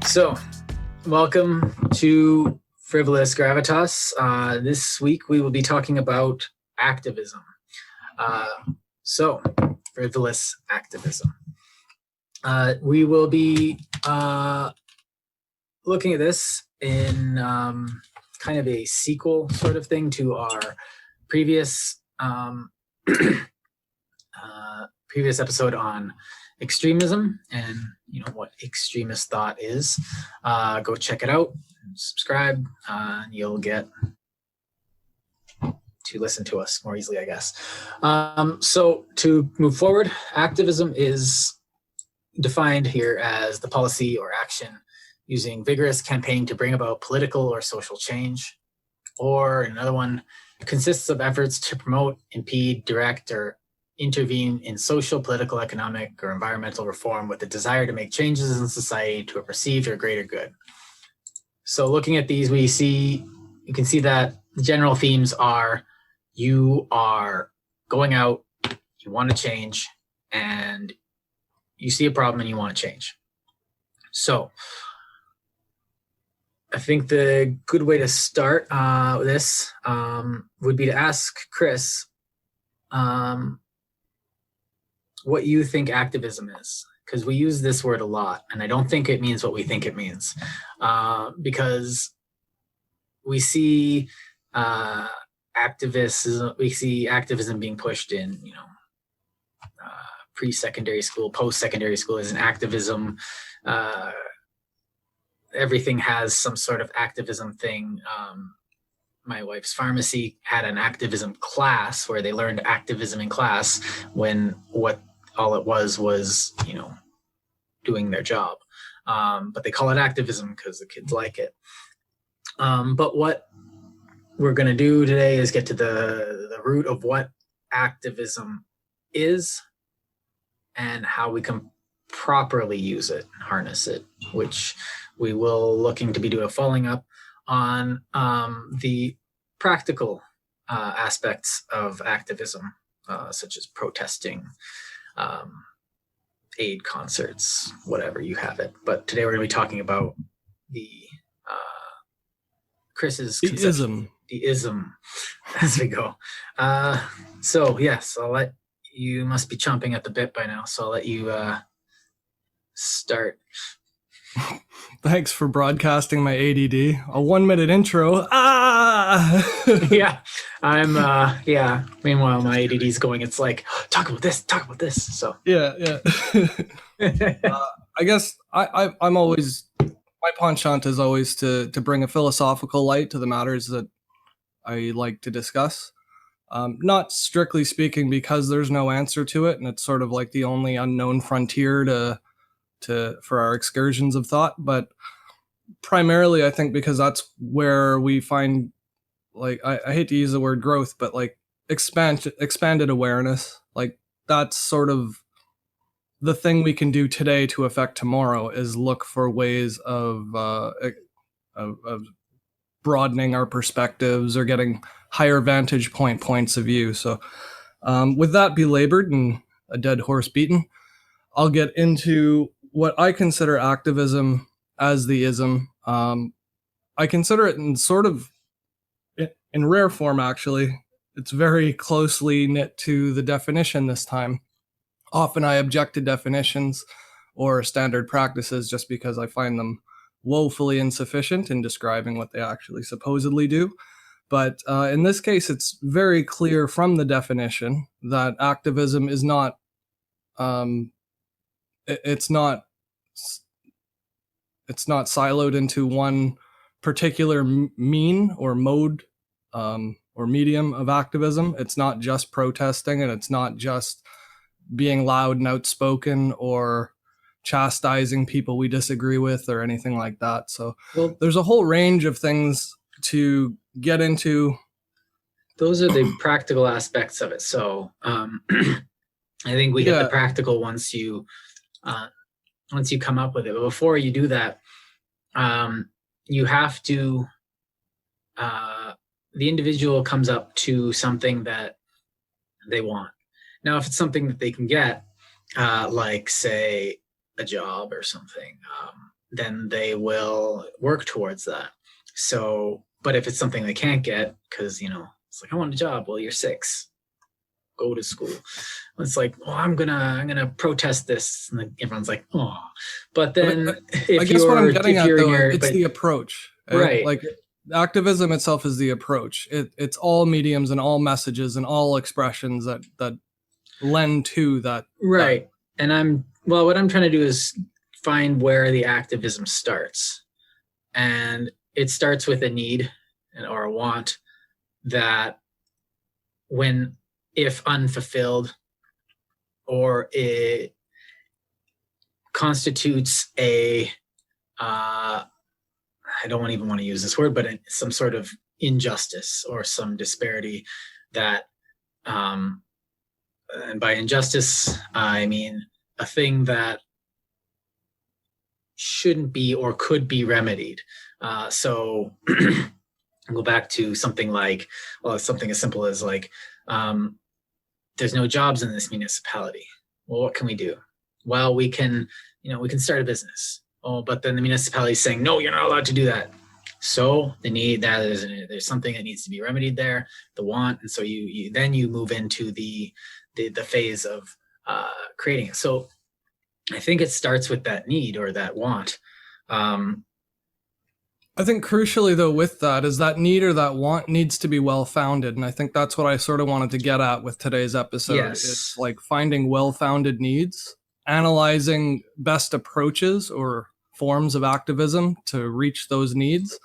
So, welcome to Frivolous Gravitas. This week we will be talking about activism. Frivolous activism. We will be looking at this in kind of a sequel sort of thing to our previous previous episode on extremism and what extremist thought is. Go check it out, subscribe, you'll get to listen to us more easily, I guess. So to move forward, activism is defined here as the policy or action using vigorous campaigning to bring about political or social change. Or another one consists of efforts to promote, impede, direct, or intervene in social, political, economic, or environmental reform with the desire to make changes in society to a perceived or greater good. So looking at these, you can see that the general themes are you are going out, you want to change, and you see a problem and you want to change. So I think the good way to start this would be to ask Kris what you think activism is, because we use this word a lot, and I don't think it means what we think it means, because we see activism being pushed in, pre-secondary school, post-secondary school is an activism. Everything has some sort of activism thing. My wife's pharmacy had an activism class where they learned activism in class when what all it was doing their job. But they call it activism because the kids like it. But what we're going to do today is get to the root of what activism is and how we can properly use it, harness it, which we will looking to be doing a following up on the practical aspects of activism, such as protesting, aid concerts, whatever, you have it. But today we're going to be talking about the Kris's conception, the ism, as we go. So yes, you must be chomping at the bit by now, so I'll let you start. Thanks for broadcasting my ADD. A 1-minute intro. Yeah, I'm. Meanwhile, my ADD's going. It's like talk about this. So yeah. I guess I'm always, my penchant is always to bring a philosophical light to the matters that I like to discuss. Not strictly speaking because there's no answer to it, and it's sort of like the only unknown frontier for our excursions of thought, but primarily I think because that's where we find, like, I hate to use the word growth, but like expanded awareness. Like, that's sort of the thing we can do today to affect tomorrow, is look for ways of broadening our perspectives or getting higher vantage points of view. So with that belabored and a dead horse beaten, I'll get into what I consider activism as the ism. I consider it in rare form, actually. It's very closely knit to the definition this time. Often I object to definitions or standard practices just because I find them woefully insufficient in describing what they actually supposedly do. But in this case, it's very clear from the definition that activism is not it's not siloed into one particular mean or mode or medium of activism. It's not just protesting, and it's not just being loud and outspoken or chastising people we disagree with or anything like that. So there's a whole range of things to get into. Those are the practical aspects of it. So I think we hit the practical once you come up with it. But before you do that, you have to, the individual comes up to something that they want. Now, if it's something that they can get, like say a job or something, then they will work towards that. So, but if it's something they can't get, because, it's like, I want a job. Well, you're 6. Go to school. It's like, oh, I'm gonna protest this, and then everyone's like, oh. But then, I guess what I'm getting at though, it's the approach, right? Like activism itself is the approach. It's all mediums and all messages and all expressions that lend to that. Right. And what I'm trying to do is find where the activism starts, and it starts with a need or a want that, if unfulfilled, or it constitutes I don't even want to use this word, but some sort of injustice or some disparity that, and by injustice, I mean a thing that shouldn't be or could be remedied. So go back to something like, something as simple as like, there's no jobs in this municipality. Well, what can we do? Well, we can start a business. Oh, but then the municipality is saying, no, you're not allowed to do that. So there's something that needs to be remedied there, the want. And so you move into the phase of creating it. So I think it starts with that need or that want. I think crucially though with that is that need or that want needs to be well-founded. And I think that's what I sort of wanted to get at with today's episode. Yes. Is like finding well-founded needs, analyzing best approaches or forms of activism to reach those needs.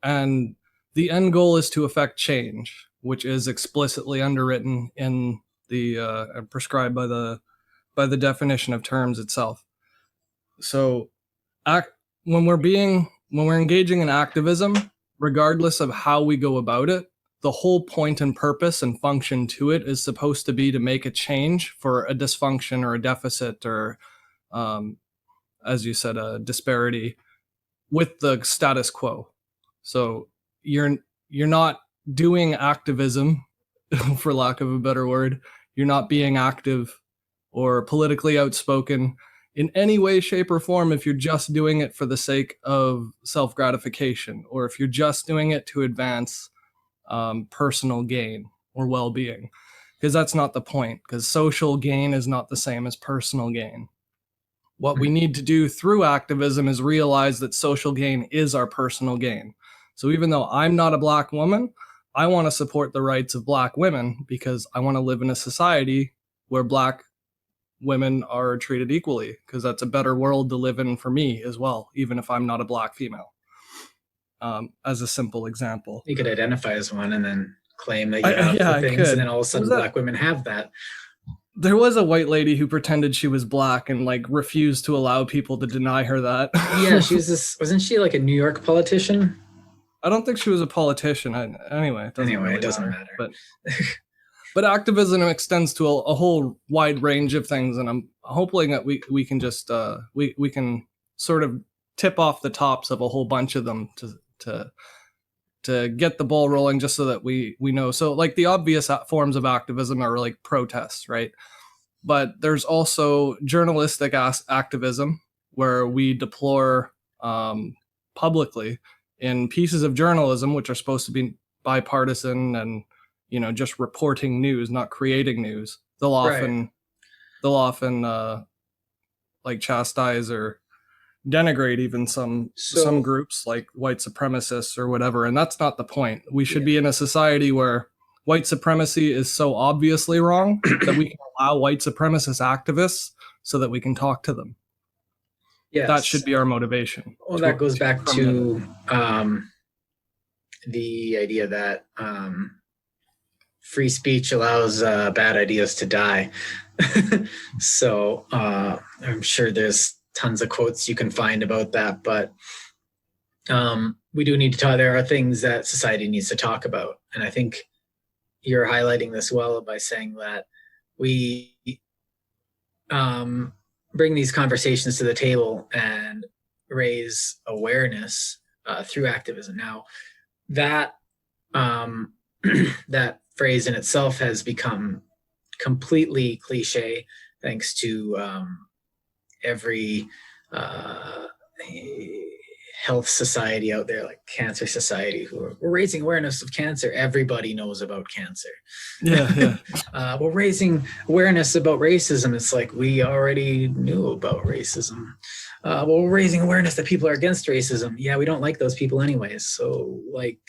And the end goal is to affect change, which is explicitly underwritten in the prescribed by the definition of terms itself. So when we're engaging in activism, regardless of how we go about it, the whole point and purpose and function to it is supposed to be to make a change for a dysfunction or a deficit or, as you said, a disparity with the status quo. So you're not doing activism, for lack of a better word. You're not being active or politically outspoken in any way, shape, or form if you're just doing it for the sake of self-gratification, or if you're just doing it to advance personal gain or well-being, because that's not the point, because social gain is not the same as personal gain. What we need to do through activism is realize that social gain is our personal gain. So even though I'm not a Black woman, I want to support the rights of Black women because I want to live in a society where Black women are treated equally, because that's a better world to live in for me as well, even if I'm not a Black female. As a simple example. You could identify as one and then claim that you have the things, and then all of a sudden Black women have that. There was a white lady who pretended she was Black and like refused to allow people to deny her that. Yeah, she was wasn't she like a New York politician? I don't think she was a politician. Anyway, it doesn't matter. But activism extends to a whole wide range of things, and I'm hoping that we can just we can sort of tip off the tops of a whole bunch of them to get the ball rolling, just so that we know. So like the obvious forms of activism are like protests, right? But there's also journalistic activism, where we deplore publicly in pieces of journalism, which are supposed to be bipartisan and, just reporting news, not creating news. They'll often like chastise or denigrate even some groups like white supremacists or whatever. And that's not the point. We should be in a society where white supremacy is so obviously wrong that we can allow white supremacist activists so that we can talk to them. Yes. That should be our motivation. Well, that goes back to the idea that free speech allows bad ideas to die. So I'm sure there's tons of quotes you can find about that, but we do need to talk. There are things that society needs to talk about. And I think you're highlighting this well by saying that we bring these conversations to the table and raise awareness through activism. Now, that that phrase in itself has become completely cliche, thanks to every health society out there, like Cancer Society, we're raising awareness of cancer. Everybody knows about cancer. Yeah. We're raising awareness about racism. It's like we already knew about racism. We're raising awareness that people are against racism. Yeah, we don't like those people anyways. So like,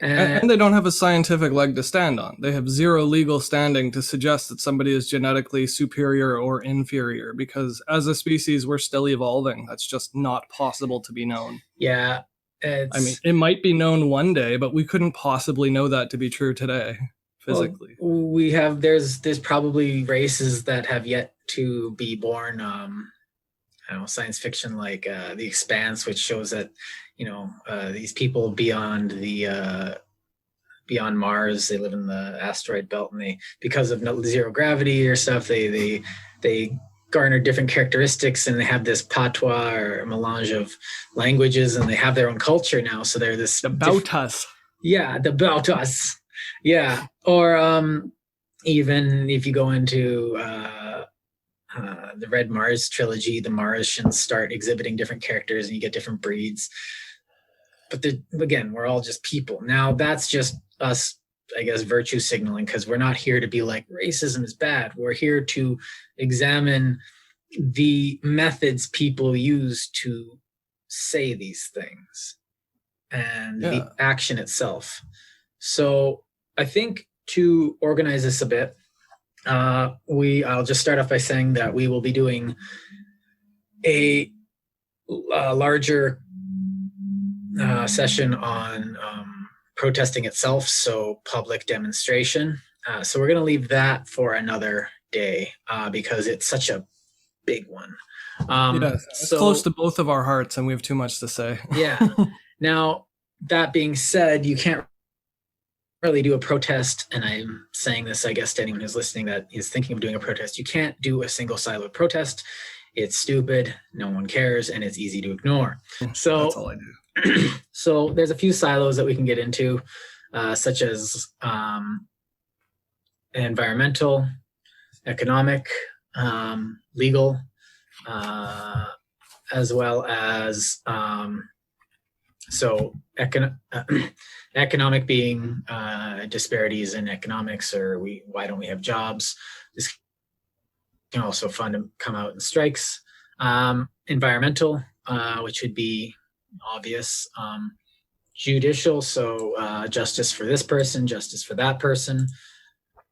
And they don't have a scientific leg to stand on. They have zero legal standing to suggest that somebody is genetically superior or inferior, because as a species, we're still evolving. That's just not possible to be known. Yeah. I mean, it might be known one day, but we couldn't possibly know that to be true today, physically. Well, there's probably races that have yet to be born. I don't know, science fiction like The Expanse, which shows that these people beyond Mars, they live in the asteroid belt, and because of zero gravity or stuff, they garner different characteristics, and they have this patois or melange of languages, and they have their own culture now. So they're this the Bautas. Yeah, the Bautas. Yeah, or even if you go into the Red Mars trilogy, the Martians start exhibiting different characters, and you get different breeds. But again, we're all just people. Now that's just us, I guess, virtue signaling, because we're not here to be like racism is bad. We're here to examine the methods people use to say these things and the action itself. So I think to organize this a bit, I'll just start off by saying that we will be doing a larger session on protesting itself, so public demonstration. So we're going to leave that for another day because it's such a big one. It's close to both of our hearts, and we have too much to say. Yeah. Now, that being said, you can't really do a protest, and I'm saying this, I guess, to anyone who's listening that is thinking of doing a protest. You can't do a single siloed protest. It's stupid, no one cares, and it's easy to ignore. So that's all I do. So there's a few silos that we can get into, such as environmental, economic, legal, as well as economic being disparities in economics, or why don't we have jobs? This can also come out in strikes. Environmental, which would be obvious. Judicial, so justice for this person, justice for that person.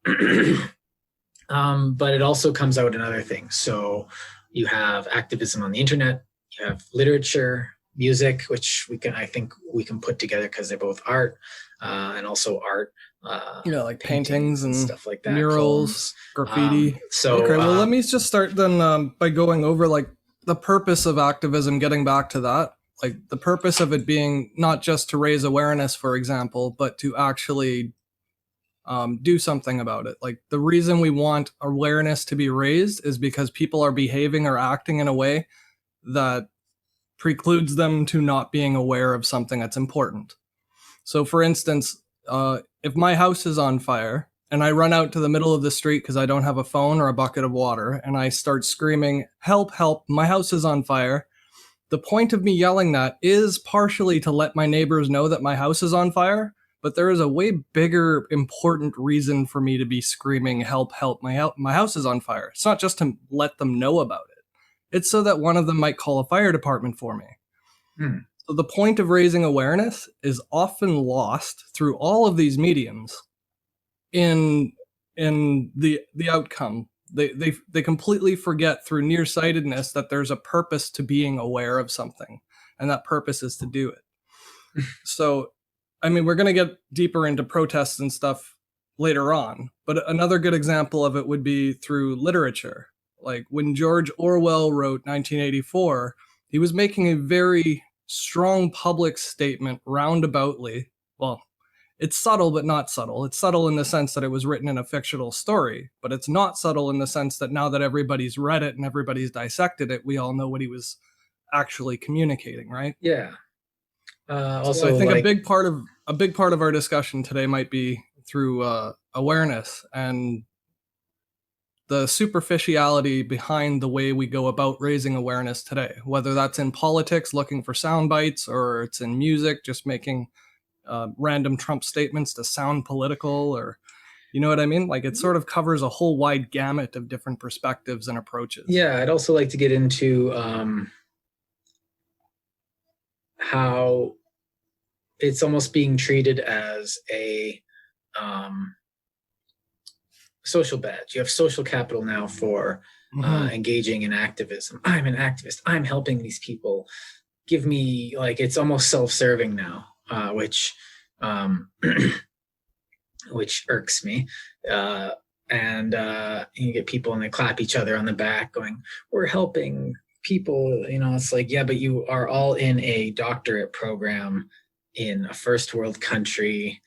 But it also comes out in other things. So you have activism on the internet, you have literature, music, which I think we can put together because they're both art, and also art. Like paintings and stuff like that, murals, graffiti. Okay, well, let me just start then by going over like the purpose of activism, getting back to that. Like the purpose of it being not just to raise awareness, for example, but to actually do something about it. Like the reason we want awareness to be raised is because people are behaving or acting in a way that precludes them to not being aware of something that's important. So for instance, if my house is on fire and I run out to the middle of the street because I don't have a phone or a bucket of water, and I start screaming, "Help, help, my house is on fire," the point of me yelling that is partially to let my neighbors know that my house is on fire, but there is a way bigger, important reason for me to be screaming, "Help, help, my house is on fire." It's not just to let them know about it. It's so that one of them might call a fire department for me. So the point of raising awareness is often lost through all of these mediums in the outcome. They completely forget through nearsightedness that there's a purpose to being aware of something, and that purpose is to do it. So, I mean, we're going to get deeper into protests and stuff later on, but another good example of it would be through literature. Like when George Orwell wrote 1984, he was making a very strong public statement roundaboutly. Well, it's subtle, but not subtle. It's subtle in the sense that it was written in a fictional story, but it's not subtle in the sense that now that everybody's read it and everybody's dissected it, we all know what he was actually communicating, right? Yeah. Also, so I think a big part of our discussion today might be through awareness and the superficiality behind the way we go about raising awareness today, whether that's in politics, looking for sound bites, or it's in music, just making random Trump statements to sound political, or, you know what I mean? Like, it sort of covers a whole wide gamut of different perspectives and approaches. Yeah, I'd also like to get into how it's almost being treated as a social badge. You have social capital now for engaging in activism. I'm an activist. I'm helping these people. Give me, like, it's almost self-serving now, which which irks me. And you get people and they clap each other on the back going, we're helping people. You know, it's like, yeah, but you are all in a doctorate program in a first world country,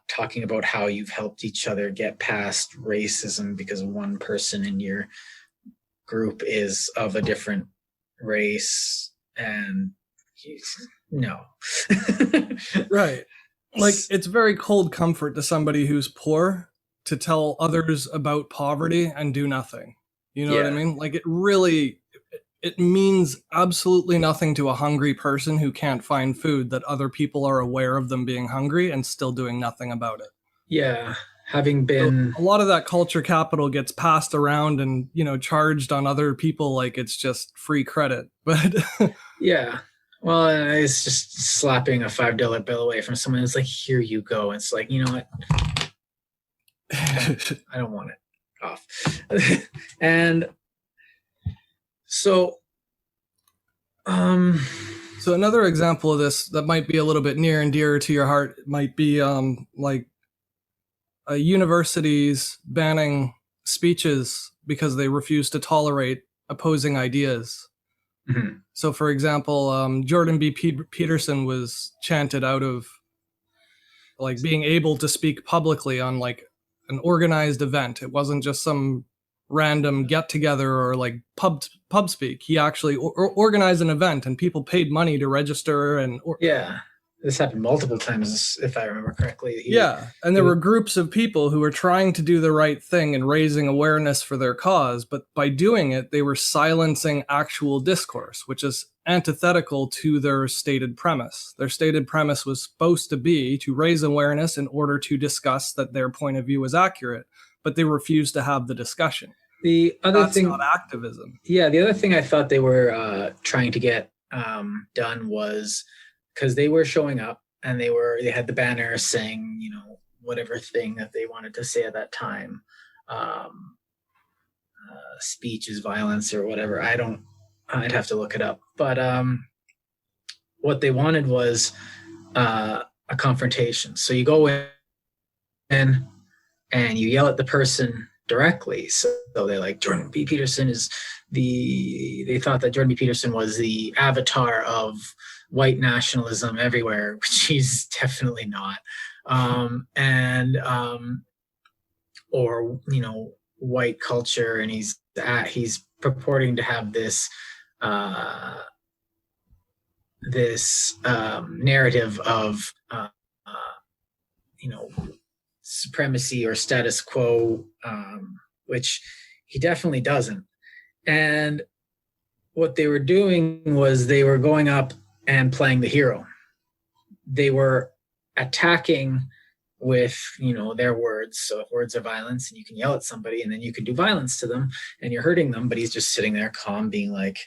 talking about how you've helped each other get past racism because one person in your group is of a different race. And no. Right. Like, it's very cold comfort to somebody who's poor to tell others about poverty and do nothing. You know what I mean? Like, it means absolutely nothing to a hungry person who can't find food that other people are aware of them being hungry and still doing nothing about it. Yeah. Having been... So a lot of that culture capital gets passed around and, you know, charged on other people like it's just free credit. But yeah. Well, it's just slapping a $5 bill away from someone. It's like, here you go. It's like, you know what? I don't want it off. And so, so another example of this that might be a little bit near and dear to your heart might be like universities banning speeches because they refuse to tolerate opposing ideas. Mm-hmm. So, for example, Jordan B. Peterson was chanted out of, like, being able to speak publicly on, like, an organized event. It wasn't just some random get together or like pub speak. He actually organized an event, and people paid money to register. And yeah, this happened multiple times, if I remember correctly. And there were groups of people who were trying to do the right thing and raising awareness for their cause, but by doing it, they were silencing actual discourse, which is antithetical to their stated premise. Their stated premise was supposed to be to raise awareness in order to discuss that their point of view was accurate, but they refused to have the discussion. That's not activism. Yeah, the other thing I thought they were trying to get done was, because they were showing up and they had the banner saying, you know, whatever thing that they wanted to say at that time. Speech is violence or whatever. I'd have to look it up. But what they wanted was a confrontation. So you go in and you yell at the person directly. So they're like, Jordan B. Peterson they thought that Jordan B. Peterson was the avatar of white nationalism everywhere, which he's definitely not. Or, you know, white culture, and he's purporting to have this narrative of you know, supremacy or status quo, which he definitely doesn't. And what they were doing was they were going up and playing the hero. They were attacking with, you know, their words. So if words are violence, and you can yell at somebody and then you can do violence to them and you're hurting them, but he's just sitting there calm, being like,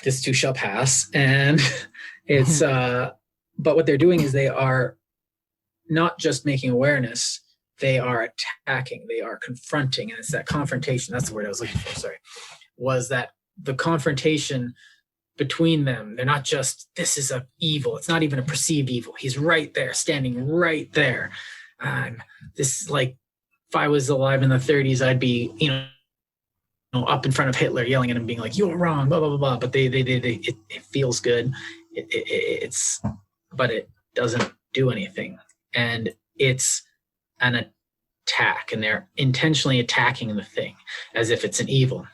this too shall pass. And it's but what they're doing is they are not just making awareness, they are attacking, they are confronting. And it's that confrontation, that's the word I was looking for, sorry, was that the confrontation between them. They're not just, this is a evil. It's not even a perceived evil. He's right there, standing right there. This is like, if I was alive in the 30s, I'd be, you know, up in front of Hitler, yelling at him, being like, "You're wrong," blah blah blah blah. But it feels good. But it doesn't do anything, and it's an attack, and they're intentionally attacking the thing as if it's an evil.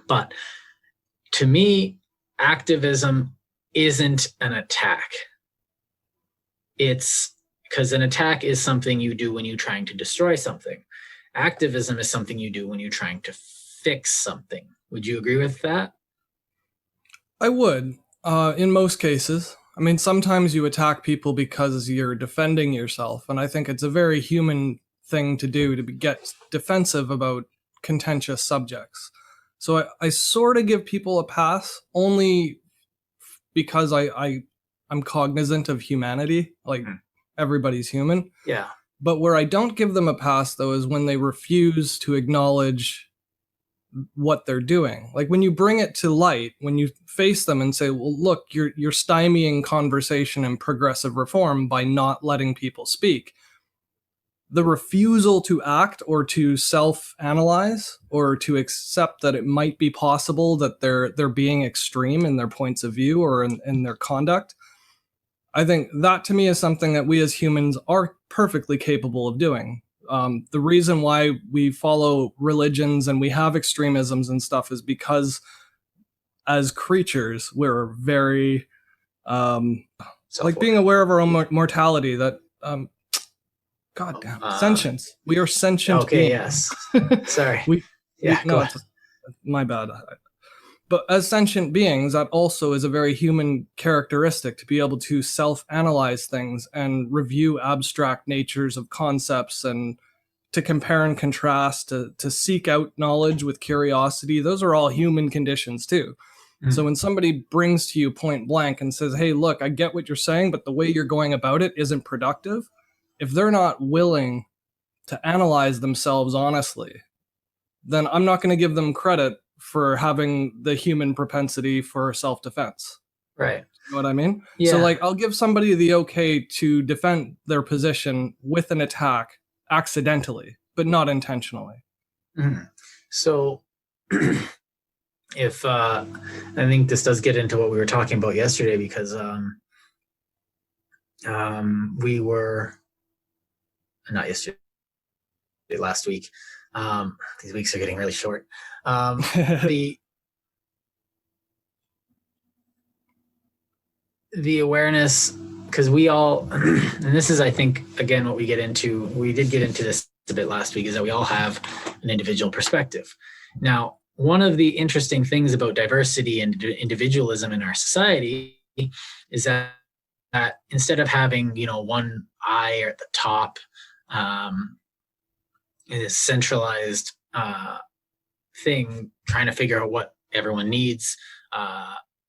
But to me, activism isn't an attack. It's because an attack is something you do when you're trying to destroy something. activism is something you do when you're trying to fix something. Would you agree with that? I would, in most cases. I mean, sometimes you attack people because you're defending yourself, and I think it's a very human thing to do to get defensive about contentious subjects. So I sort of give people a pass only because I'm cognizant of humanity, like everybody's human. Yeah. But where I don't give them a pass, though, is when they refuse to acknowledge what they're doing. Like when you bring it to light, when you face them and say, well, look, you're stymieing conversation and progressive reform by not letting people speak. The refusal to act or to self-analyze or to accept that it might be possible that they're being extreme in their points of view or in their conduct, I think that to me is something that we as humans are perfectly capable of doing. The reason why we follow religions and we have extremisms and stuff is because as creatures, we're very, like being aware of our own mortality, that, goddamn, sentience. We are sentient beings. Yes. Sorry. No, it's my bad. But as sentient beings, that also is a very human characteristic, to be able to self-analyze things and review abstract natures of concepts and to compare and contrast, to seek out knowledge with curiosity. Those are all human conditions too. Mm-hmm. So when somebody brings to you point blank and says, hey, look, I get what you're saying, but the way you're going about it isn't productive. If they're not willing to analyze themselves honestly, then I'm not going to give them credit for having the human propensity for self-defense. Right. You know what I mean? Yeah. So like, I'll give somebody the okay to defend their position with an attack accidentally, but not intentionally. Mm-hmm. So if I think this does get into what we were talking about yesterday, because we were not yesterday, last week. These weeks are getting really short. The awareness, because we all, and this is, I think, again, what we did get into this a bit last week, is that we all have an individual perspective. Now, one of the interesting things about diversity and individualism in our society is that instead of having, one eye at the top, in this centralized thing trying to figure out what everyone needs,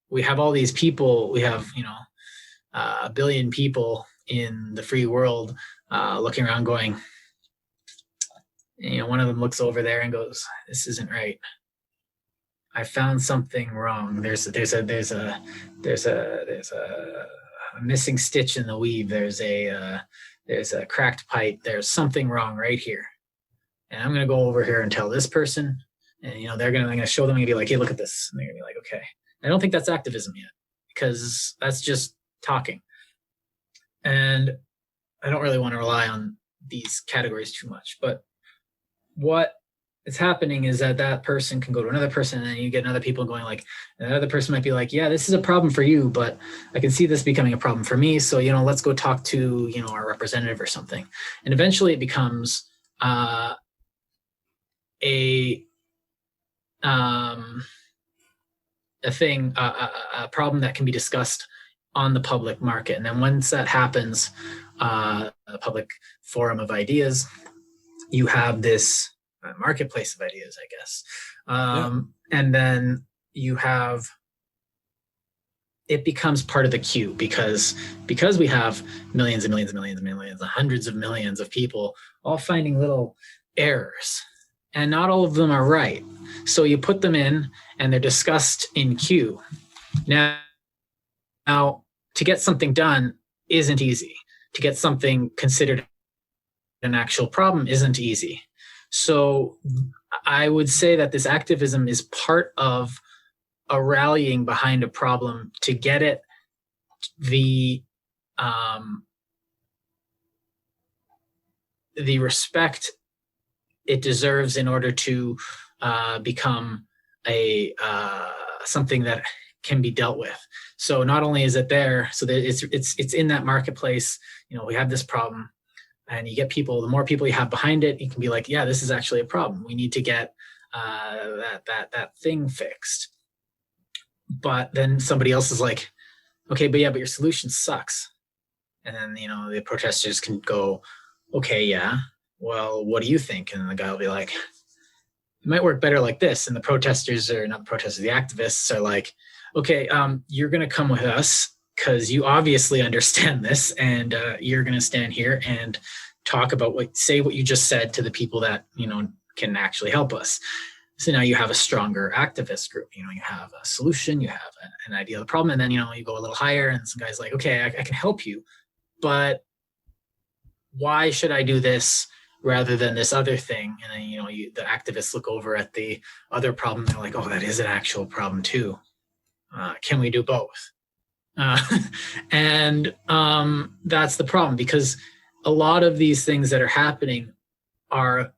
we have all these people. We have, a billion people in the free world looking around going, one of them looks over there and goes, this isn't right. I found something wrong. There's a missing stitch in the weave. There's a cracked pipe. There's something wrong right here. And I'm going to go over here and tell this person, and, I'm going to show them and be like, hey, look at this. And they're going to be like, okay. I don't think that's activism yet, because that's just talking. And I don't really want to rely on these categories too much. But what is happening is that person can go to another person, and then you get another people going like, and that other person might be like, yeah, this is a problem for you, but I can see this becoming a problem for me. So, let's go talk to, our representative or something. And eventually it becomes a problem that can be discussed on the public market. And then once that happens, a public forum of ideas, you have this marketplace of ideas, I guess. And then it becomes part of the queue, because we have millions and millions and millions and millions, hundreds of millions of people all finding little errors. And not all of them are right. So you put them in and they're discussed in queue. Now, to get something done isn't easy. To get something considered an actual problem isn't easy. So I would say that this activism is part of a rallying behind a problem to get it the respect it deserves in order to become something that can be dealt with. So not only is it there, so that it's in that marketplace. We have this problem. and you get people, the more people you have behind it, you can be like, yeah, this is actually a problem. We need to get that thing fixed. But then somebody else is like, okay, but your solution sucks. And then, the protesters can go, okay, yeah, well, what do you think? And the guy will be like, it might work better like this. And the protesters, or not the protesters, the activists are like, okay, you're going to come with us because you obviously understand this, and you're going to stand here and talk about say what you just said to the people that, can actually help us. So now you have a stronger activist group. You have a solution, you have an idea of the problem, and then, you go a little higher, and some guy's like, okay, I can help you, but why should I do this rather than this other thing? And then, the activists look over at the other problem. They're like, oh, that is an actual problem too. Can we do both? And that's the problem, because a lot of these things that are happening are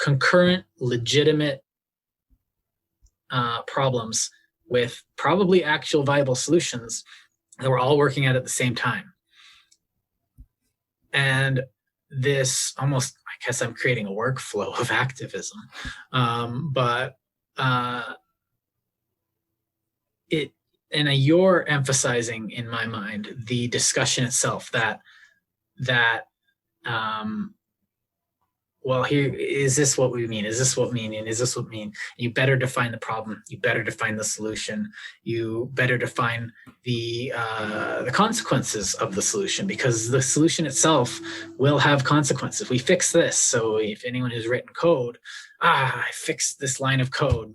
concurrent, legitimate problems with probably actual viable solutions that we're all working at the same time. And this almost, I guess I'm creating a workflow of activism, but you're emphasizing, in my mind, the discussion itself, that well, here, is this what we mean? Is this what we mean? And is this what we mean? You better define the problem. You better define the solution. You better define the consequences of the solution, because the solution itself will have consequences. We fix this. So if anyone who's written code, I fixed this line of code,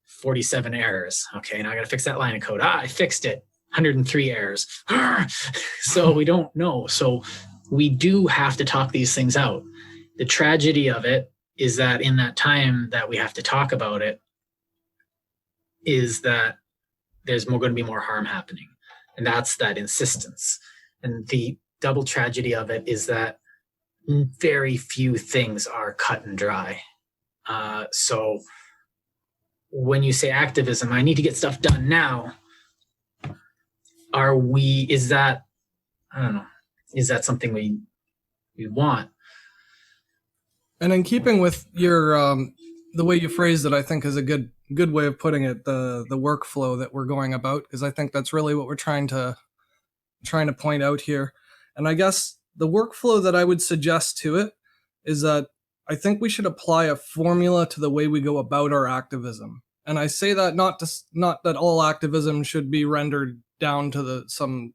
47 errors. Okay, now I got to fix that line of code. I fixed it, 103 errors. So we don't know. So we do have to talk these things out. The tragedy of it is that in that time that we have to talk about it, is that there's going to be more harm happening. And that's that insistence. And the double tragedy of it is that very few things are cut and dry. So when you say activism, I need to get stuff done now, is that something we want? And in keeping with your the way you phrased it, I think is a good way of putting it, the workflow that we're going about, because I think that's really what we're trying to point out here. And I guess the workflow that I would suggest to it is that I think we should apply a formula to the way we go about our activism. And I say that not that all activism should be rendered down to some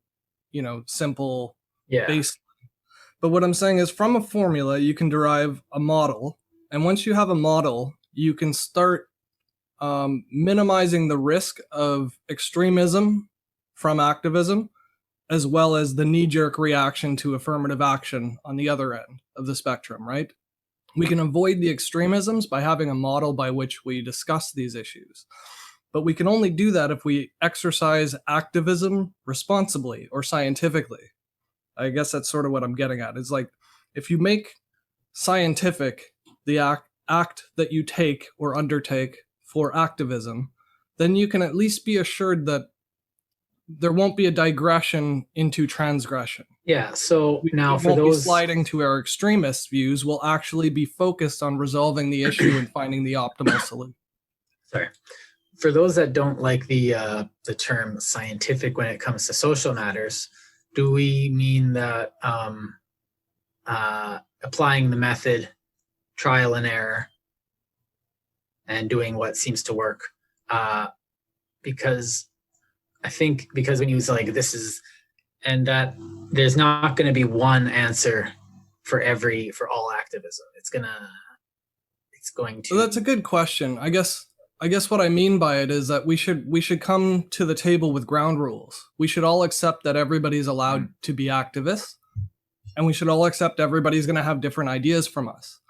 simple base. But what I'm saying is, from a formula, you can derive a model. And once you have a model, you can start minimizing the risk of extremism from activism, as well as the knee-jerk reaction to affirmative action on the other end of the spectrum, right? We can avoid the extremisms by having a model by which we discuss these issues. But we can only do that if we exercise activism responsibly or scientifically. I guess that's sort of what I'm getting at. It's like, if you make scientific the act that you take or undertake for activism, then you can at least be assured that there won't be a digression into transgression. Yeah, so now for those sliding to our extremist views, we'll actually be focused on resolving the issue and finding the optimal solution. Sorry. For those that don't like the term scientific when it comes to social matters, do we mean that applying the method, trial and error, and doing what seems to work? Because when you say, like, this is, and that there's not going to be one answer for all activism. It's going to. So that's a good question. I guess what I mean by it is that we should come to the table with ground rules. We should all accept that everybody's allowed to be activists, and we should all accept everybody's going to have different ideas from us.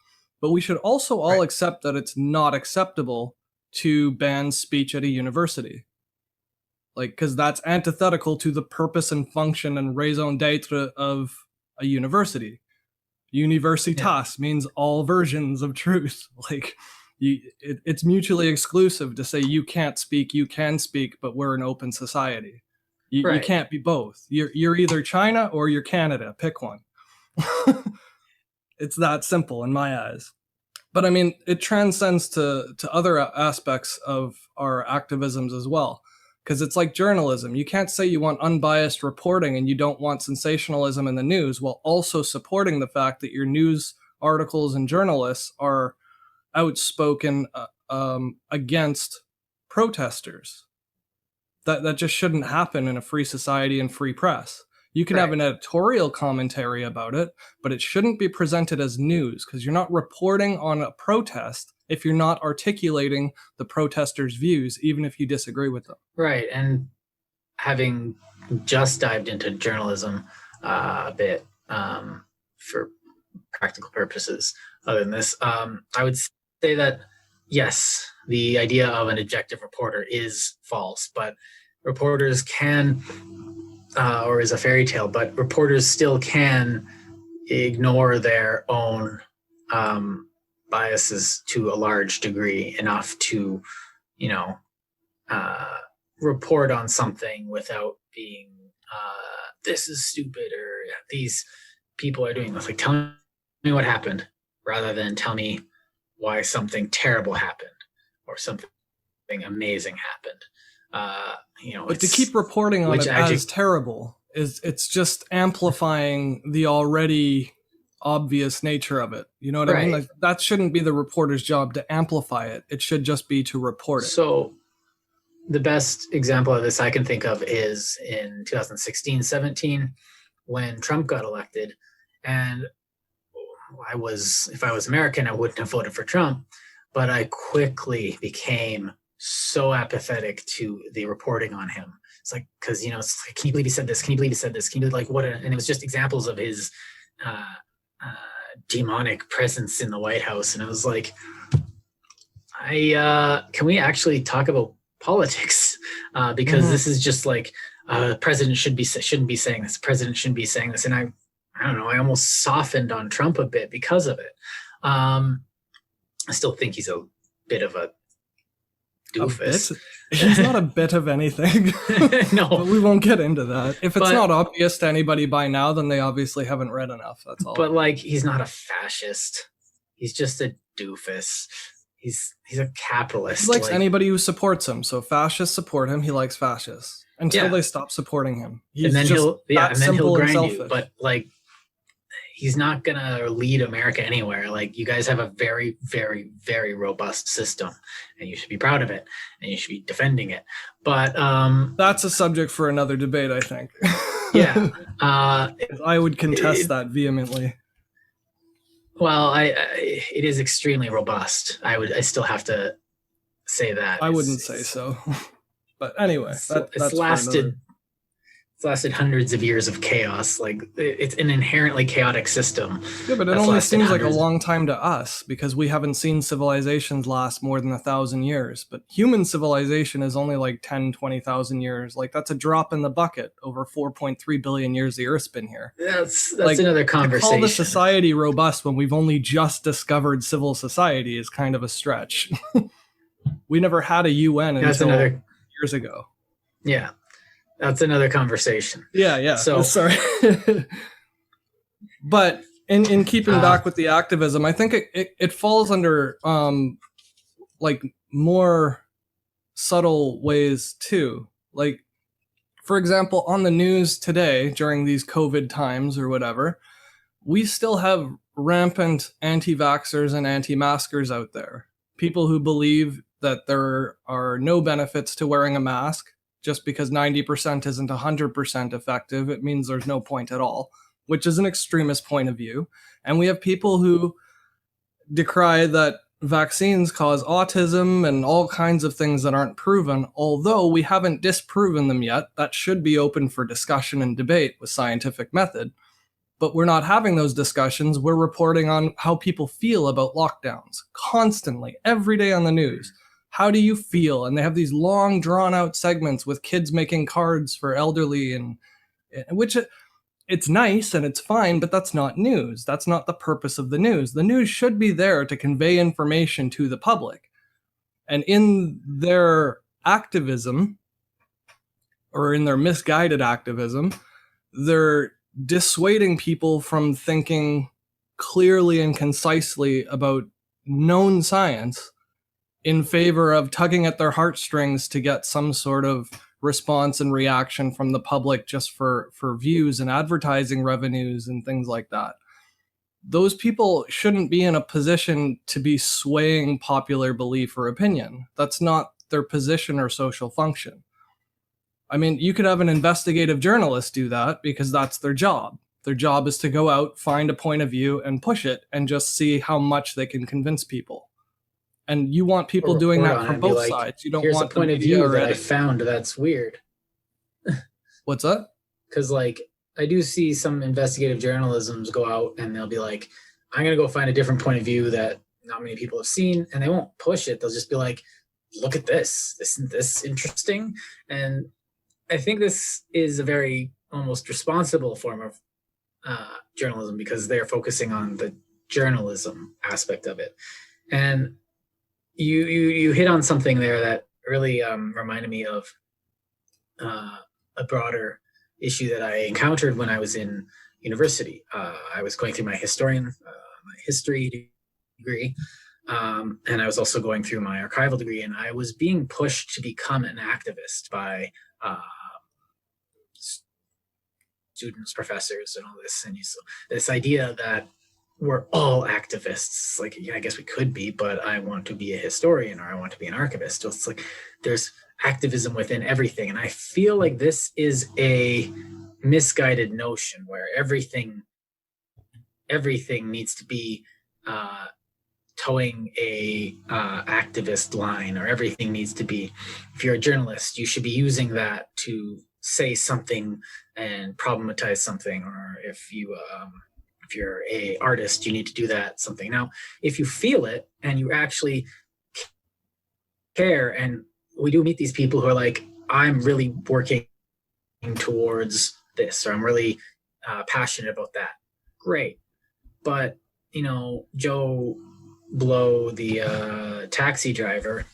But we should also all accept that it's not acceptable to ban speech at a university. Because that's antithetical to the purpose and function and raison d'etre of a university. Universitas means all versions of truth. It's mutually exclusive to say you can't speak, you can speak, but we're an open society. You can't be both. You're either China or you're Canada. Pick one. It's that simple in my eyes. But I mean, it transcends to other aspects of our activisms as well. Because it's like journalism. You can't say you want unbiased reporting and you don't want sensationalism in the news while also supporting the fact that your news articles and journalists are outspoken against protesters. That just shouldn't happen in a free society and free press. You can have an editorial commentary about it, but it shouldn't be presented as news because you're not reporting on a protest if you're not articulating the protesters' views, even if you disagree with them. Right. And having just dived into journalism a bit for practical purposes, other than this, I would say that, yes, the idea of an objective reporter is false, but reporters can, or is a fairy tale, but reporters still can ignore their own biases to a large degree, enough to, report on something without being, this is stupid, or these people are doing this. Like, tell me what happened, rather than tell me why something terrible happened or something amazing happened. But to keep reporting on it as terrible it's just amplifying the already obvious nature of it. You know what I mean? Like, that shouldn't be the reporter's job to amplify it. It should just be to report it. So the best example of this I can think of is in 2016-17 when Trump got elected. And if I was American, I wouldn't have voted for Trump, but I quickly became so apathetic to the reporting on him. It's like, because, it's like, can you believe he said this? Can you believe he said this? Can you believe, and it was just examples of his demonic presence in the White House. And it was like, can we actually talk about politics? Because this is just like, the president shouldn't be saying this. The president shouldn't be saying this. And I don't know, I almost softened on Trump a bit because of it. I still think he's a bit of a doofus. He's not a bit of anything. No. But we won't get into that. If it's not obvious to anybody by now, then they obviously haven't read enough. That's all. But like, he's not a fascist. He's just a doofus. He's a capitalist. He likes anybody who supports him. So fascists support him. He likes fascists until they stop supporting him. And then he'll grind you. But like, he's not gonna lead America anywhere. Like, you guys have a very, very, very robust system, and you should be proud of it, and you should be defending it. But that's a subject for another debate, I think. Yeah, I would contest that vehemently. Well, it is extremely robust. I still have to say that. I wouldn't say so, but anyway, it's lasted hundreds of years of chaos. Like, it's an inherently chaotic system. Yeah, but it only seems like a long time to us because we haven't seen civilizations last more than 1,000 years. But human civilization is only like 10, 20,000 years. Like, that's a drop in the bucket over 4.3 billion years the Earth's been here. That's like, another conversation. To call the society robust when we've only just discovered civil society is kind of a stretch. We never had a UN until years ago. Yeah. That's another conversation. Yeah. So sorry. But in keeping back with the activism, I think it falls under like more subtle ways too. Like, for example, on the news today during these COVID times or whatever, we still have rampant anti-vaxxers and anti-maskers out there. People who believe that there are no benefits to wearing a mask. Just because 90% isn't 100% effective, it means there's no point at all, which is an extremist point of view. And we have people who decry that vaccines cause autism and all kinds of things that aren't proven, although we haven't disproven them yet. That should be open for discussion and debate with scientific method. But we're not having those discussions. We're reporting on how people feel about lockdowns constantly, every day on the news. How do you feel? And they have these long, drawn-out segments with kids making cards for elderly, and which it's nice and it's fine, but that's not news. That's not the purpose of the news. The news should be there to convey information to the public. And in their activism, or in their misguided activism, they're dissuading people from thinking clearly and concisely about known science in favor of tugging at their heartstrings to get some sort of response and reaction from the public just for views and advertising revenues and things like that. Those people shouldn't be in a position to be swaying popular belief or opinion. That's not their position or social function. I mean, you could have an investigative journalist do that because that's their job. Their job is to go out, find a point of view, and push it, and just see how much they can convince people. And you want people doing that from both sides. You don't here's want a point of view that I found that's weird. What's that? Because like I do see some investigative journalisms go out and they'll be like, I'm gonna go find a different point of view that not many people have seen, and they won't push it. They'll just be like, look at this. Isn't this interesting? And I think this is a very almost responsible form of journalism because they're focusing on the journalism aspect of it. And you hit on something there that really reminded me of a broader issue that I encountered when I was in university. I was going through my history degree, and I was also going through my archival degree, and I was being pushed to become an activist by students, professors, and all this. And so this idea that we're all activists, like, yeah, I guess we could be, but I want to be a historian or I want to be an archivist. So it's like there's activism within everything. And I feel like this is a misguided notion where everything needs to be towing a activist line, or everything needs to be, if you're a journalist, you should be using that to say something and problematize something, or if you're a artist, you need to do that something. Now, if you feel it and you actually care, and we do meet these people who are like, I'm really working towards this, or I'm really passionate about that. Great. But, Joe Blow, the taxi driver,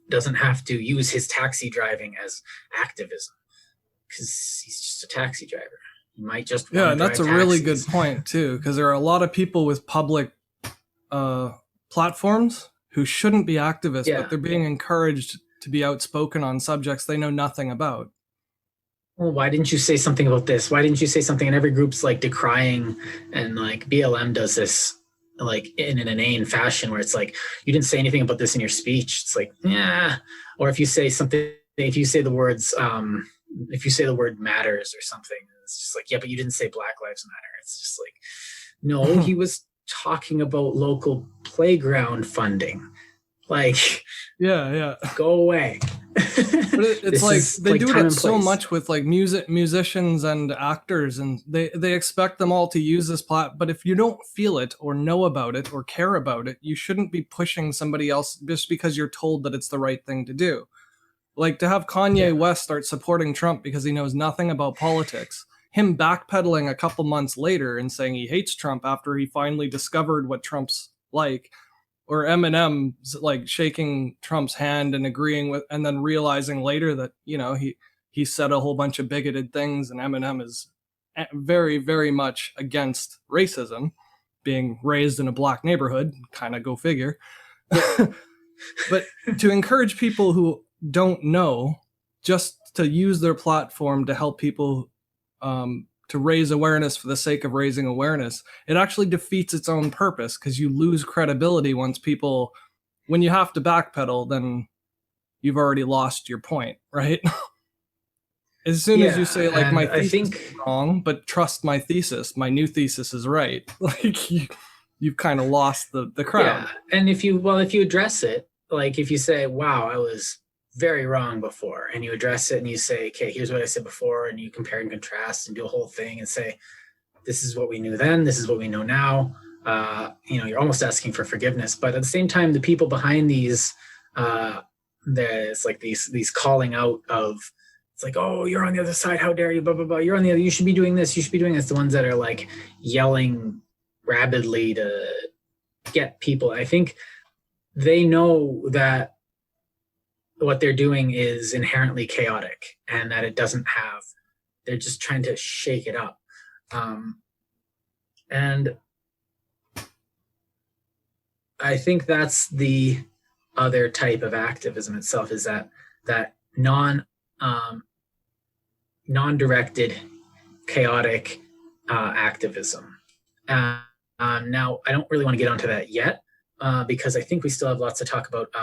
doesn't have to use his taxi driving as activism because he's just a taxi driver. You might just and that's a really good point too, because there are a lot of people with public platforms who shouldn't be activists, but they're being encouraged to be outspoken on subjects they know nothing about. Well, why didn't you say something about this? Why didn't you say something? And every group's like decrying, and like BLM does this like in an inane fashion where it's like, you didn't say anything about this in your speech. It's like, yeah. Or if you say something, if you say the words, if you say the word matters or something, it's just like, yeah, but you didn't say Black Lives Matter. It's just like, no, he was talking about local playground funding. Like, yeah, go away. But it's like they do it so much with like musicians and actors, and they expect them all to use this but if you don't feel it or know about it or care about it, you shouldn't be pushing somebody else just because you're told that it's the right thing to do. Like to have Kanye West start supporting Trump because he knows nothing about politics, him backpedaling a couple months later and saying he hates Trump after he finally discovered what Trump's like, or Eminem like shaking Trump's hand and agreeing with, and then realizing later that, he said a whole bunch of bigoted things, and Eminem is very, very much against racism, being raised in a black neighborhood, kind of go figure. But to encourage people who don't know just to use their platform to help people to raise awareness for the sake of raising awareness, it actually defeats its own purpose, because you lose credibility when you have to backpedal, then you've already lost your point, right? As soon as you say like, my thesis is wrong, but trust my thesis, my new thesis is right. Like you've kind of lost the crowd. Yeah. And if you address it, like if you say, wow, I was very wrong before, and you address it and you say, okay, here's what I said before, and you compare and contrast and do a whole thing and say, this is what we knew then, this is what we know now. You're almost asking for forgiveness, but at the same time, the people behind these, there's like these calling out of, it's like, oh, you're on the other side, how dare you, blah blah blah, you're on the other, you should be doing this, you should be doing this. The ones that are like yelling rabidly to get people, I think they know that what they're doing is inherently chaotic, and that they're just trying to shake it up. And I think that's the other type of activism itself, is that non-directed, chaotic activism. Now, I don't really want to get onto that yet because I think we still have lots to talk about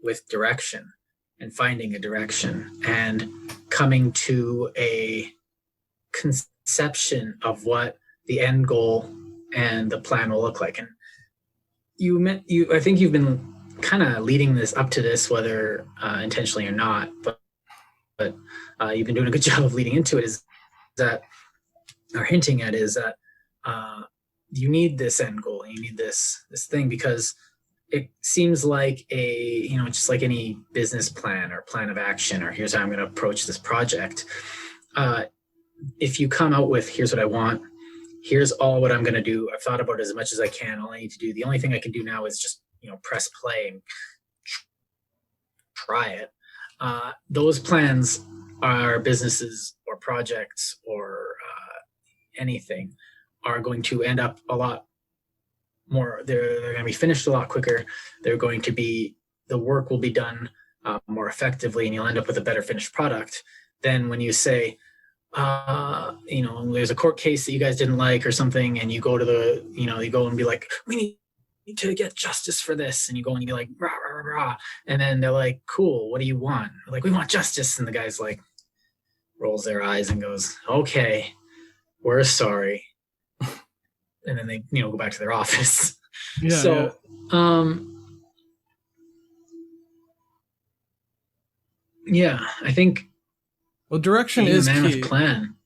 with direction and finding a direction and coming to a conception of what the end goal and the plan will look like. And I think you've been kind of leading this up to this, whether intentionally or not, but you've been doing a good job of leading into it, is that, or hinting at, is that you need this end goal, you need this thing, because it seems like just like any business plan or plan of action, or here's how I'm going to approach this project. If you come out with, here's what I want, here's all what I'm going to do, I've thought about it as much as I can, all I need to do, the only thing I can do now is just, press play and try it. Those plans are businesses or projects or anything are going to end up a lot more. They're going to be finished a lot quicker. They're going to be, the work will be done more effectively, and you'll end up with a better finished product than when you say, there's a court case that you guys didn't like or something, and you go to you go and be like, we need to get justice for this, and you go and you're like, rah, rah, rah, rah. And then they're like, cool, what do you want? Like, we want justice. And the guy's like, rolls their eyes and goes, okay, we're sorry. And then they go back to their office. I think direction is key. Plan.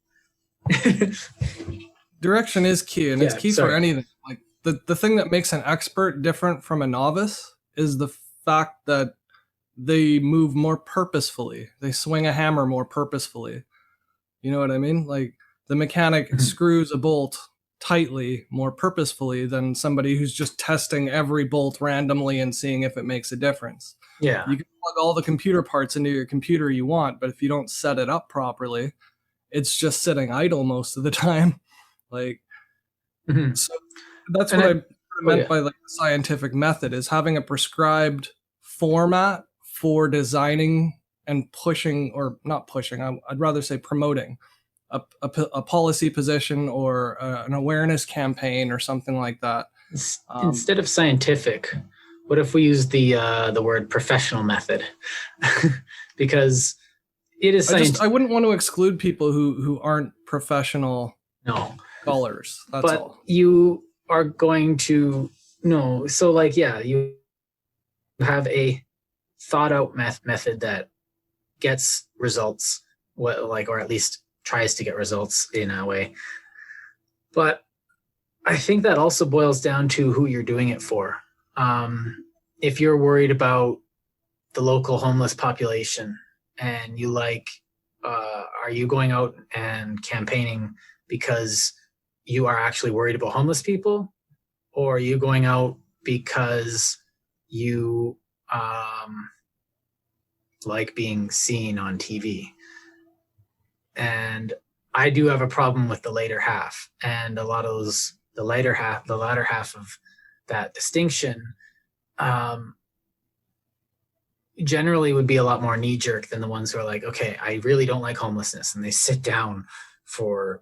Direction is key, and it's key for anything. Like the thing that makes an expert different from a novice is the fact that they move more purposefully. They swing a hammer more purposefully. You know what I mean? Like the mechanic screws a bolt tightly more purposefully than somebody who's just testing every bolt randomly and seeing if it makes a difference. Yeah. You can plug all the computer parts into your computer you want, but if you don't set it up properly, it's just sitting idle most of the time. Like, so that's what I meant by like the scientific method, is having a prescribed format for designing and pushing, or not pushing, I'd rather say promoting a policy position or an awareness campaign or something like that. Instead of scientific, what if we use the word professional method? Because it is scientific. I wouldn't want to exclude people who aren't professional scholars. That's but all. You are going to know. So you have a thought out method that gets results, or at least tries to get results in a way. But I think that also boils down to who you're doing it for. If you're worried about the local homeless population and you are you going out and campaigning because you are actually worried about homeless people, or are you going out because you like being seen on TV? And I do have a problem with the later half, and a lot of the latter half of that distinction generally would be a lot more knee-jerk than the ones who are like, okay, I really don't like homelessness, and they sit down for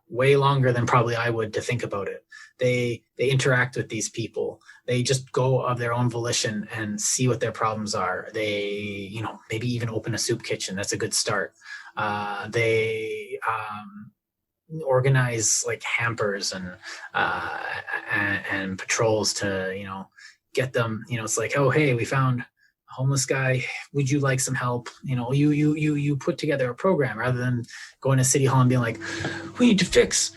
way longer than probably I would to think about it. They interact with these people. They just go of their own volition and see what their problems are. They, maybe even open a soup kitchen. That's a good start. They organize like hampers and patrols to, get them, it's like, oh, hey, we found a homeless guy. Would you like some help? You put together a program rather than going to City Hall and being like, we need to fix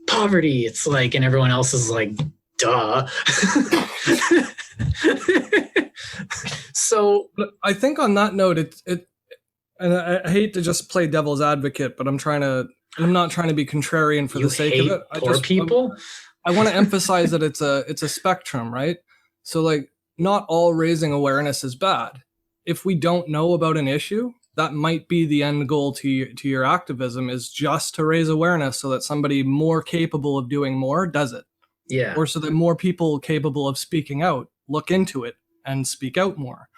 poverty. It's like, and everyone else is like, duh. So I think on that note, and I hate to just play devil's advocate, but I'm not trying to be contrarian for the sake of it. Poor people. I want to emphasize that it's a spectrum, right? So like, not all raising awareness is bad. If we don't know about an issue, that might be the end goal to your activism, is just to raise awareness so that somebody more capable of doing more does it. Yeah. or so that more people capable of speaking out look into it and speak out more.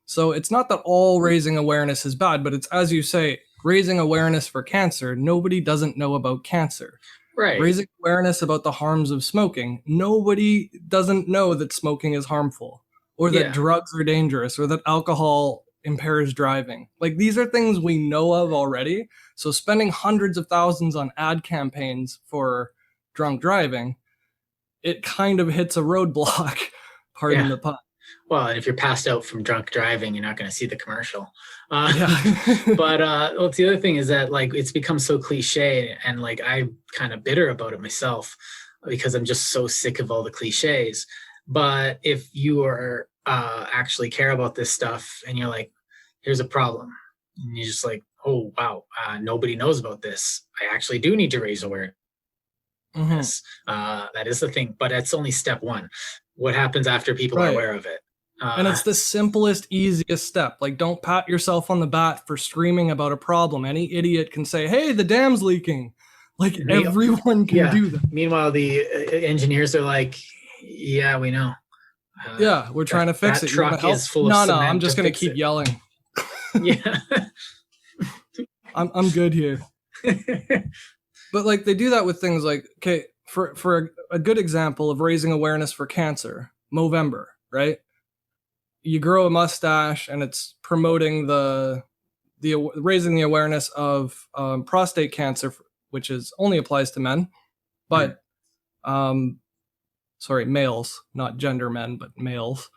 So it's not that all raising awareness is bad, but it's, as you say, raising awareness for cancer. Nobody doesn't know about cancer. Right. Raising awareness about the harms of smoking. Nobody doesn't know that smoking is harmful, or that drugs are dangerous, or that alcohol impairs driving. Like, these are things we know of already. So spending hundreds of thousands on ad campaigns for drunk driving, it kind of hits a roadblock, pardon the pun. Well, and if you're passed out from drunk driving, you're not going to see the commercial. But well, the other thing is that, like, it's become so cliche, and like I'm kind of bitter about it myself because I'm just so sick of all the cliches. But if you are actually care about this stuff, and you're like, here's a problem, and you're just like, oh wow, nobody knows about this. I actually do need to raise awareness. That is the thing, but that's only step one. What happens after people are aware of it? And it's the simplest, easiest step. Like, don't pat yourself on the back for screaming about a problem. Any idiot can say, hey, the dam's leaking. Like, everyone can do that. Meanwhile, the engineers are like, yeah, we know. We're trying to fix it. Truck is full of cement. I'm just going to keep yelling. Yeah. I'm good here. But like, they do that with things like, okay, for a good example of raising awareness for cancer, Movember, right? You grow a mustache, and it's promoting the raising the awareness of prostate cancer, which is only applies to men, but males, not gender men, but males.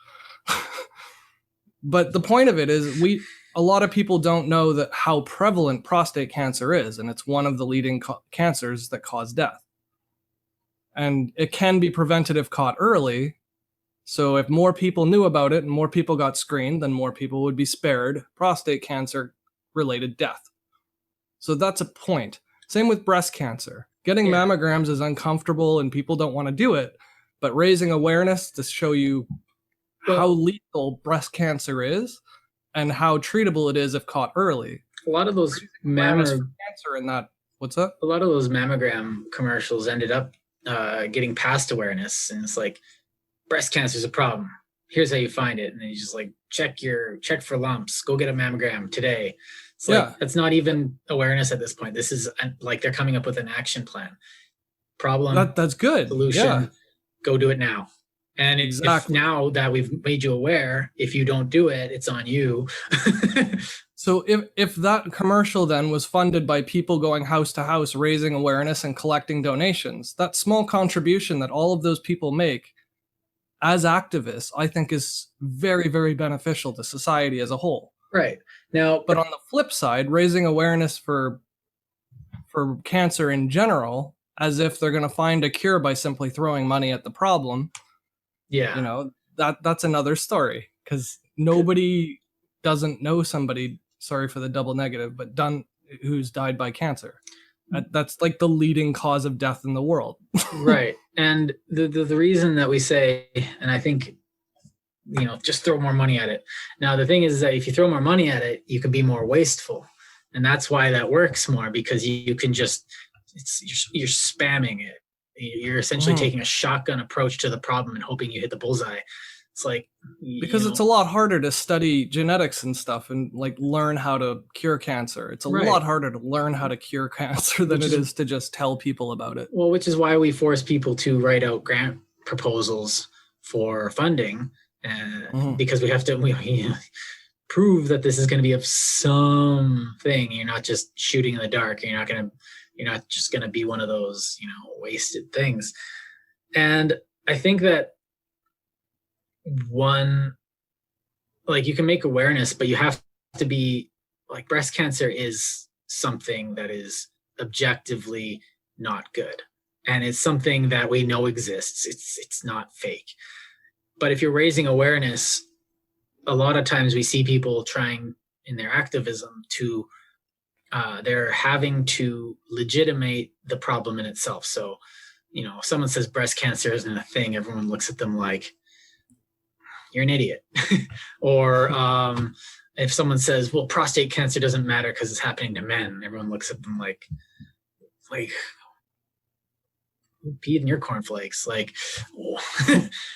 But the point of it is, a lot of people don't know that how prevalent prostate cancer is, and it's one of the leading cancers that cause death. And it can be prevented if caught early. So if more people knew about it and more people got screened, then more people would be spared prostate cancer related death. So that's a point. Same with breast cancer. Getting mammograms is uncomfortable and people don't want to do it, but raising awareness to show you how lethal breast cancer is and how treatable it is if caught early. A lot of those cancer in that. What's up? A lot of those mammogram commercials ended up getting past awareness, and it's like, breast cancer is a problem. Here's how you find it, and then you just like check for lumps. Go get a mammogram today. It's like, that's not even awareness at this point. This is like they're coming up with an action plan. Problem. That's good. Solution. Yeah. Go do it now. And if now that we've made you aware, if you don't do it, it's on you. So if that commercial then was funded by people going house to house, raising awareness and collecting donations, that small contribution that all of those people make as activists, I think is very, very beneficial to society as a whole. Right. Now, but on the flip side, raising awareness for cancer in general, as if they're going to find a cure by simply throwing money at the problem. Yeah. You know, that's another story, because nobody doesn't know somebody, sorry for the double negative, but who's died by cancer. That's like the leading cause of death in the world. Right. And the reason that we say, and I think, just throw more money at it. Now, the thing is that if you throw more money at it, you can be more wasteful. And that's why that works more, because you can just, you're spamming it. You're essentially taking a shotgun approach to the problem and hoping you hit the bullseye. It's like, because it's a lot harder to study genetics and stuff and like learn how to cure cancer. It's a lot harder to learn how to cure cancer than it is to just tell people about it. Well, which is why we force people to write out grant proposals for funding, because we have to prove that this is going to be of something. You're not just shooting in the dark. You're not just going to be one of those, wasted things. And I think that you can make awareness, but you have to be like, breast cancer is something that is objectively not good. And it's something that we know exists. It's not fake. But if you're raising awareness, a lot of times we see people trying in their activism to, they're having to legitimate the problem in itself. So, if someone says breast cancer isn't a thing, everyone looks at them like, you're an idiot. Or if someone says, well, prostate cancer doesn't matter because it's happening to men, everyone looks at them like, who peed in your cornflakes? Like,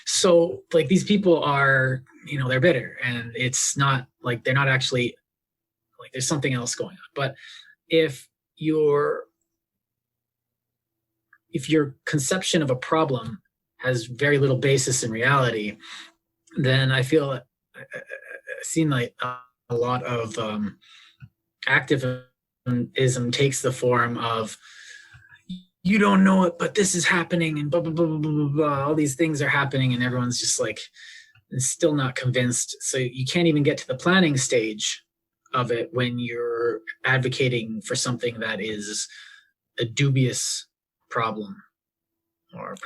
so like these people are, they're bitter, and it's not like they're not actually like there's something else going on. But if your conception of a problem has very little basis in reality, then I feel I've seen like a lot of activism takes the form of, you don't know it, but this is happening, and blah, blah, blah, blah, blah, blah. All these things are happening, and everyone's just like, still not convinced. So you can't even get to the planning stage of it when you're advocating for something that is a dubious problem.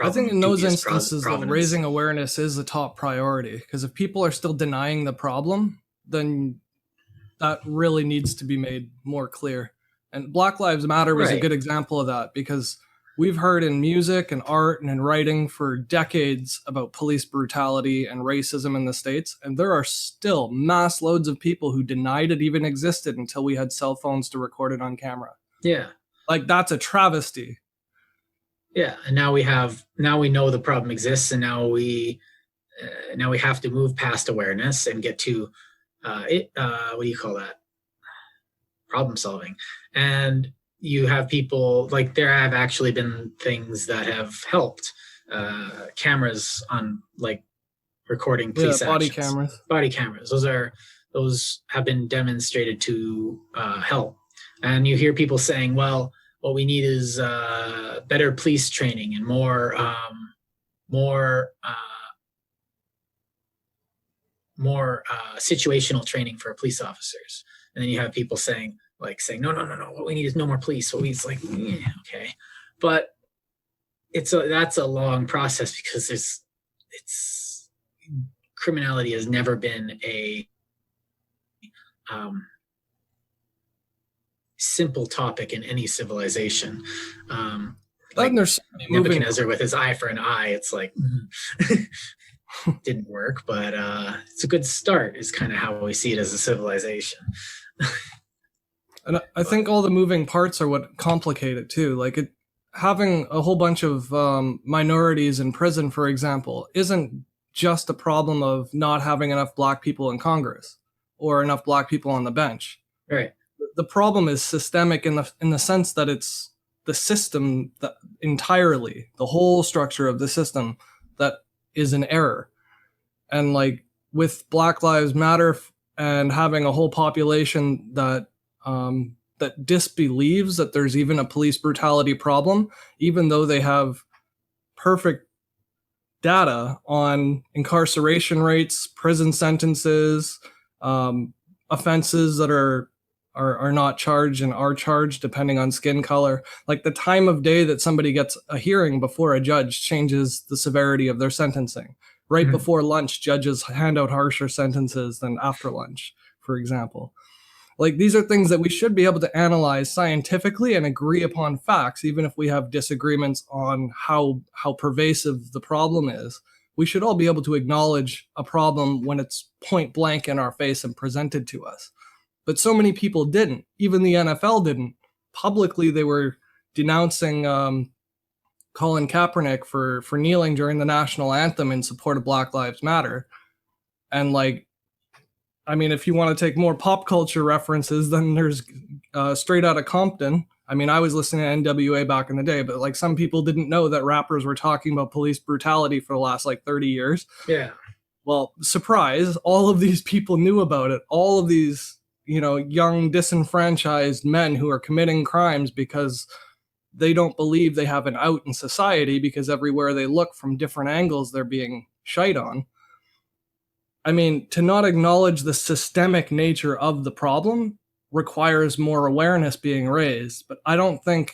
I think in those instances, raising awareness is a top priority, because if people are still denying the problem, then that really needs to be made more clear. And Black Lives Matter was a good example of that, because we've heard in music and art and in writing for decades about police brutality and racism in the States, and there are still mass loads of people who denied it even existed until we had cell phones to record it on camera. Yeah. Like, that's a travesty. Yeah, and now we know the problem exists, and now we have to move past awareness and get to what do you call that? Problem solving. And you have people, like, there have actually been things that have helped, cameras on, like, recording police actions. Body cameras. Those have been demonstrated to help. And you hear people saying, well, what we need is better police training and more situational training for police officers. And then you have people saying, no, what we need is no more police. What we need is like, okay. But that's a long process, because criminality has never been a simple topic in any civilization. Like Nebuchadnezzar with his eye for an eye, it's like didn't work, but it's a good start, is kind of how we see it as a civilization. And I think all the moving parts are what complicate it too. Like, having a whole bunch of minorities in prison, for example, isn't just a problem of not having enough Black people in Congress or enough Black people on the bench. Right. The problem is systemic in the sense that it's the system that entirely, the whole structure of the system, that is an error. And like with Black Lives Matter and having a whole population that disbelieves that there's even a police brutality problem, even though they have perfect data on incarceration rates, prison sentences, offenses that are not charged and are charged depending on skin color. Like, the time of day that somebody gets a hearing before a judge changes the severity of their sentencing. Right before lunch, judges hand out harsher sentences than after lunch, for example. Like, these are things that we should be able to analyze scientifically and agree upon facts, even if we have disagreements on how pervasive the problem is. We should all be able to acknowledge a problem when it's point blank in our face and presented to us. But so many people didn't. Even the NFL didn't. Publicly, they were denouncing Colin Kaepernick for kneeling during the national anthem in support of Black Lives Matter. And like, I mean, if you want to take more pop culture references, then there's Straight Outta Compton. I mean, I was listening to NWA back in the day, but like, some people didn't know that rappers were talking about police brutality for the last like 30 years. Yeah. Well, surprise, all of these people knew about it. All of these, young disenfranchised men who are committing crimes because they don't believe they have an out in society, because everywhere they look from different angles, they're being shite on. I mean, to not acknowledge the systemic nature of the problem requires more awareness being raised. But I don't think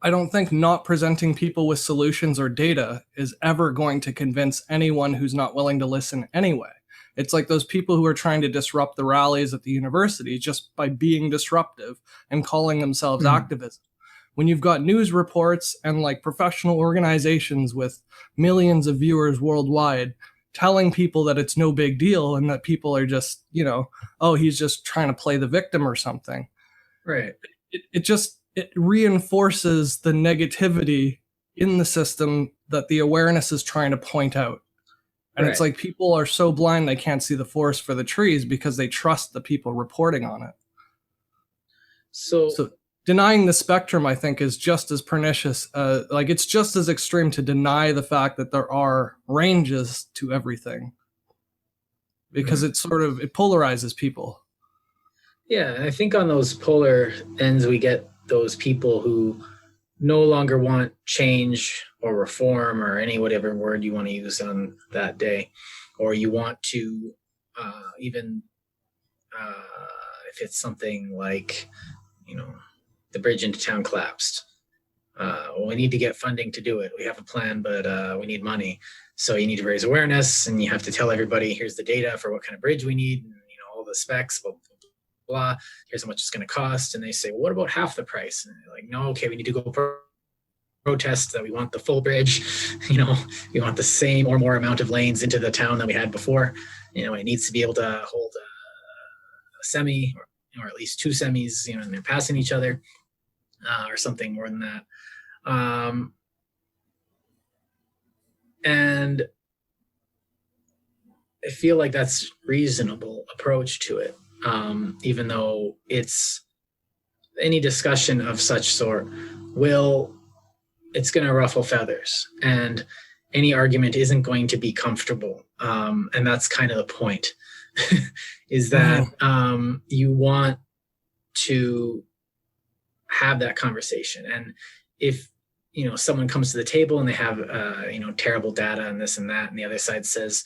not presenting people with solutions or data is ever going to convince anyone who's not willing to listen anyway. It's like those people who are trying to disrupt the rallies at the university just by being disruptive and calling themselves activism. When you've got news reports and like professional organizations with millions of viewers worldwide telling people that it's no big deal and that people are just, oh, he's just trying to play the victim or something. Right. It reinforces the negativity in the system that the awareness is trying to point out. And Right. it's like people are so blind they can't see the forest for the trees because they trust the people reporting on it. So denying the spectrum, I think, is just as pernicious. Like, it's just as extreme to deny the fact that there are ranges to everything, because it polarizes people. Yeah, I think on those polar ends, we get those people who no longer want change or reform or any whatever word you want to use on that day, or you want to even if it's something like, the bridge into town collapsed. Well, we need to get funding to do it. We have a plan, but we need money. So you need to raise awareness, and you have to tell everybody, here's the data for what kind of bridge we need, and all the specs, blah, blah, blah. Here's how much it's going to cost. And they say, well, what about half the price? And they're like, no, okay, we need to go protest that we want the full bridge. We want the same or more amount of lanes into the town that we had before. It needs to be able to hold a semi, or at least two semis, and they're passing each other, or something more than that. And I feel like that's reasonable approach to it, even though it's any discussion of such sort it's going to ruffle feathers, and any argument isn't going to be comfortable. And that's kind of the point, is that you want to have that conversation. And if someone comes to the table and they have terrible data and this and that, and the other side says,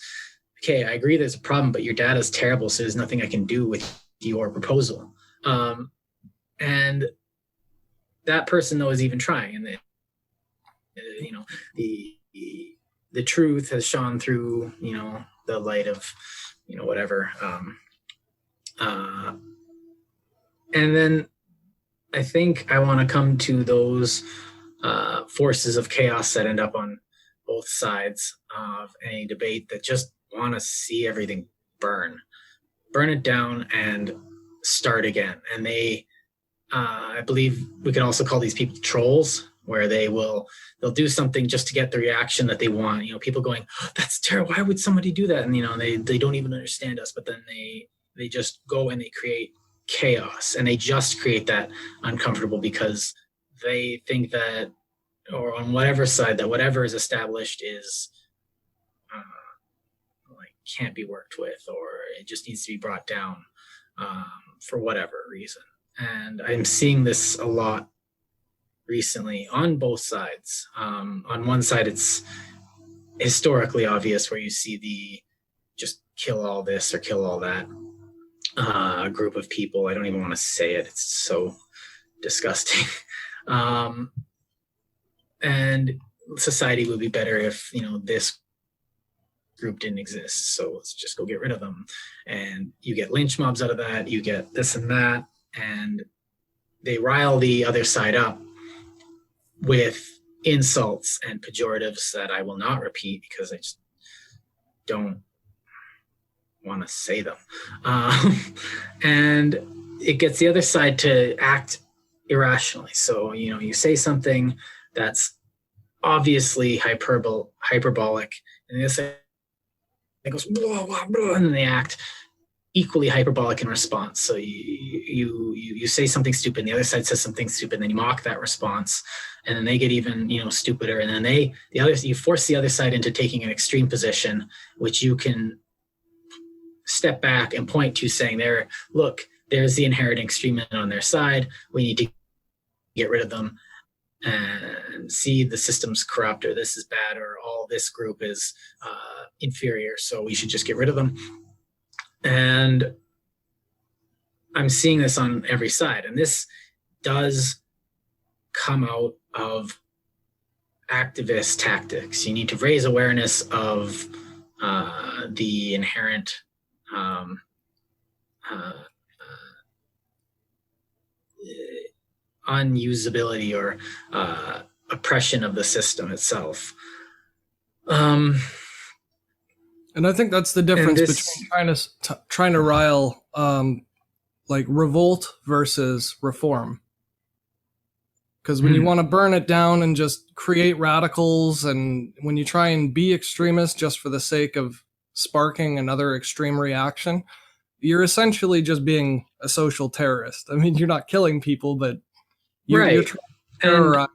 okay, I agree there's a problem, but your data is terrible, so there's nothing I can do with your proposal. And that person, though, is even trying, and the truth has shone through the light of whatever. And then I think I want to come to those forces of chaos that end up on both sides of any debate that just want to see everything burn it down and start again. And they, I believe we could also call these people trolls, where they'll do something just to get the reaction that they want. People going, oh, that's terrible, why would somebody do that? And they don't even understand us, but then they just go and they create chaos, and they just create that uncomfortable because they think that, or on whatever side, that whatever is established is can't be worked with, or it just needs to be brought down for whatever reason. And I'm seeing this a lot recently on both sides. On one side, it's historically obvious, where you see the just kill all this or kill all that group of people. I don't even want to say it. It's so disgusting. And society would be better if, this group didn't exist. So let's just go get rid of them. And you get lynch mobs out of that. You get this and that. And they rile the other side up with insults and pejoratives that I will not repeat because I just don't want to say them. And it gets the other side to act irrationally. So, you say something that's obviously hyperbolic, and the other side goes, blah, blah, blah, and then they act equally hyperbolic in response. So you say something stupid, and the other side says something stupid, and then you mock that response, and then they get even stupider, and then you force the other side into taking an extreme position, which you can step back and point to, saying, there's the inherent extremist on their side. We need to get rid of them and see the system's corrupt, or this is bad, or all this group is inferior, so we should just get rid of them. And I'm seeing this on every side, and this does come out of activist tactics. You need to raise awareness of the inherent unusability or oppression of the system itself. And I think that's the difference between trying to rile like revolt versus reform. Because when you want to burn it down and just create radicals, and when you try and be extremist just for the sake of sparking another extreme reaction, you're essentially just being a social terrorist. I mean, you're not killing people, but you're trying to terrorize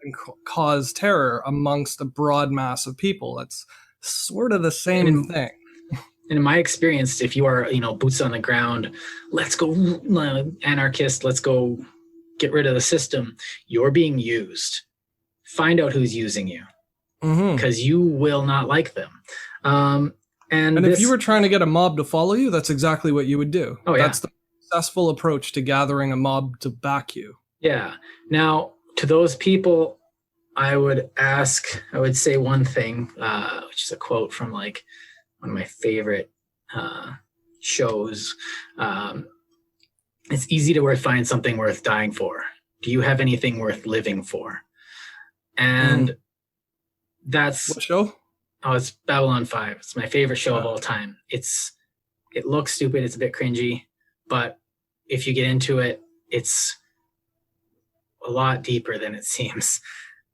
and cause terror amongst a broad mass of people. That's sort of the same thing. In my experience, if you are, boots on the ground, let's go anarchist, let's go get rid of the system, you're being used. Find out who's using you, because you will not like them. And if you were trying to get a mob to follow you, that's exactly what you would do. Oh, yeah. That's the successful approach to gathering a mob to back you. Yeah. Now, to those people, I would say one thing, which is a quote from like one of my favorite shows. It's easy to find something worth dying for. Do you have anything worth living for? And that's... What show? Oh, it's Babylon 5. It's my favorite show of all time. It looks stupid. It's a bit cringy, but if you get into it, it's a lot deeper than it seems,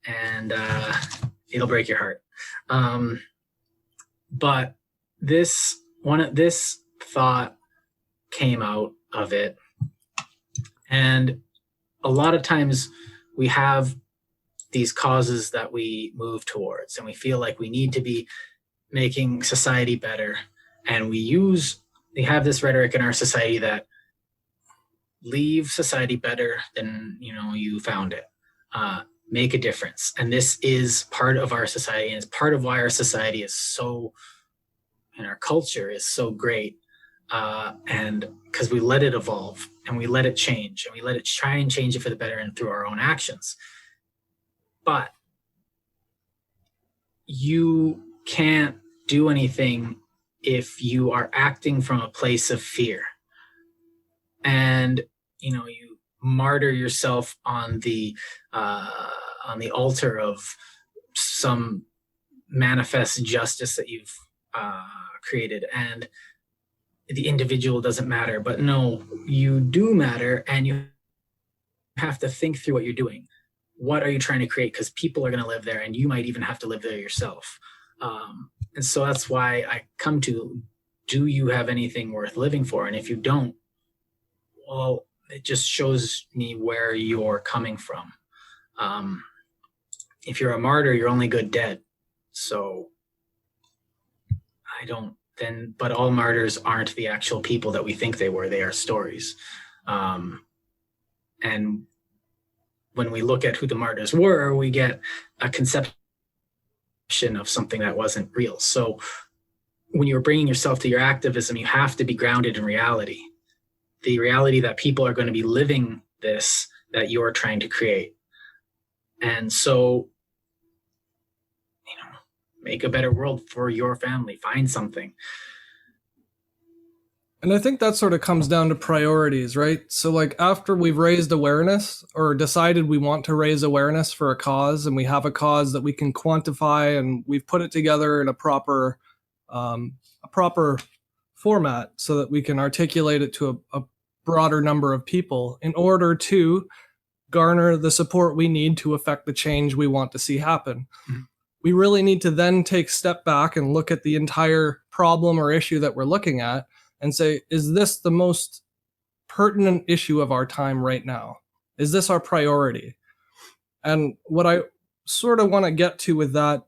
and it'll break your heart. But this thought came out of it. And a lot of times we have these causes that we move towards, and we feel like we need to be making society better. And we have this rhetoric in our society that leave society better than, you found it. Make a difference. And this is part of our society, and it's part of why our society is so, and our culture is so great. And because we let it evolve, and we let it change, and we let it try and change it for the better and through our own actions. But you can't do anything if you are acting from a place of fear. And, you martyr yourself on the altar of some manifest justice that you've created, and the individual doesn't matter. But no, you do matter, and you have to think through what you're doing. What are you trying to create? Because people are going to live there, and you might even have to live there yourself. And so that's why I come to, do you have anything worth living for? And if you don't, well, it just shows me where you're coming from. If you're a martyr, you're only good dead. So but all martyrs aren't the actual people that we think they were. They are stories. And when we look at who the martyrs were, we get a conception of something that wasn't real. So when you're bringing yourself to your activism, you have to be grounded in reality. The reality that people are going to be living this that you're trying to create. And so, make a better world for your family. Find something. And I think that sort of comes down to priorities, right? So like after we've raised awareness or decided we want to raise awareness for a cause, and we have a cause that we can quantify, and we've put it together in a proper format so that we can articulate it to a broader number of people in order to garner the support we need to affect the change we want to see happen. Mm-hmm. We really need to then take a step back and look at the entire problem or issue that we're looking at and say, is this the most pertinent issue of our time right now? Is this our priority? And what I sort of want to get to with that,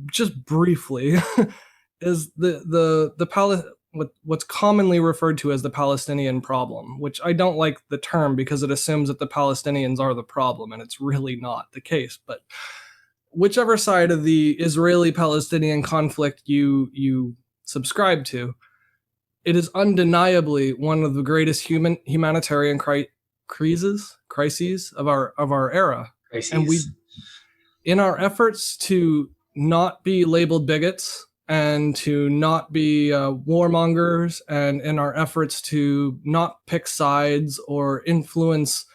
just briefly, is what's commonly referred to as the Palestinian problem, which I don't like the term because it assumes that the Palestinians are the problem, and it's really not the case. But whichever side of the Israeli-Palestinian conflict you subscribe to, it is undeniably one of the greatest humanitarian crises of our era. Crises. And we, in our efforts to not be labeled bigots and to not be warmongers, and in our efforts to not pick sides or influence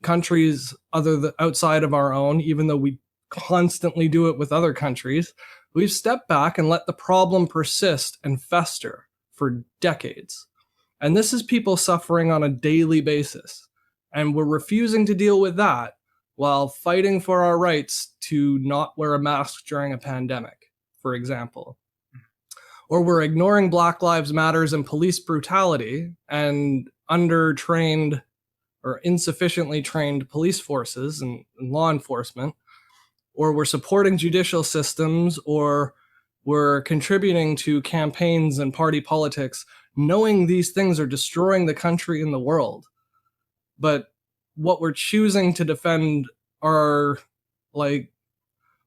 countries outside of our own, even though we constantly do it with other countries, we've stepped back and let the problem persist and fester for decades. And this is people suffering on a daily basis. And we're refusing to deal with that while fighting for our rights to not wear a mask during a pandemic, for example. Or we're ignoring Black Lives Matters and police brutality and undertrained or insufficiently trained police forces and law enforcement. Or we're supporting judicial systems, or we're contributing to campaigns and party politics, knowing these things are destroying the country and the world. But what we're choosing to defend are like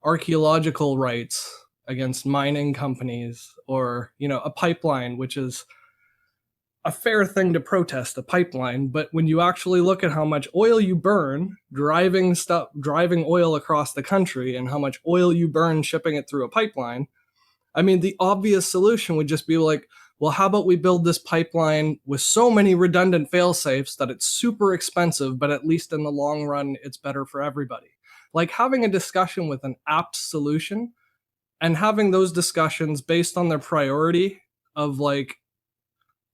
archaeological rights against mining companies, or, you know, a pipeline, which is a fair thing to protest, a pipeline. But when you actually look at how much oil you burn driving oil across the country, and how much oil you burn shipping it through a pipeline, I mean, the obvious solution would just be like, well, how about we build this pipeline with so many redundant fail-safes that it's super expensive, but at least in the long run, it's better for everybody. Like, having a discussion with an apt solution, and having those discussions based on their priority of like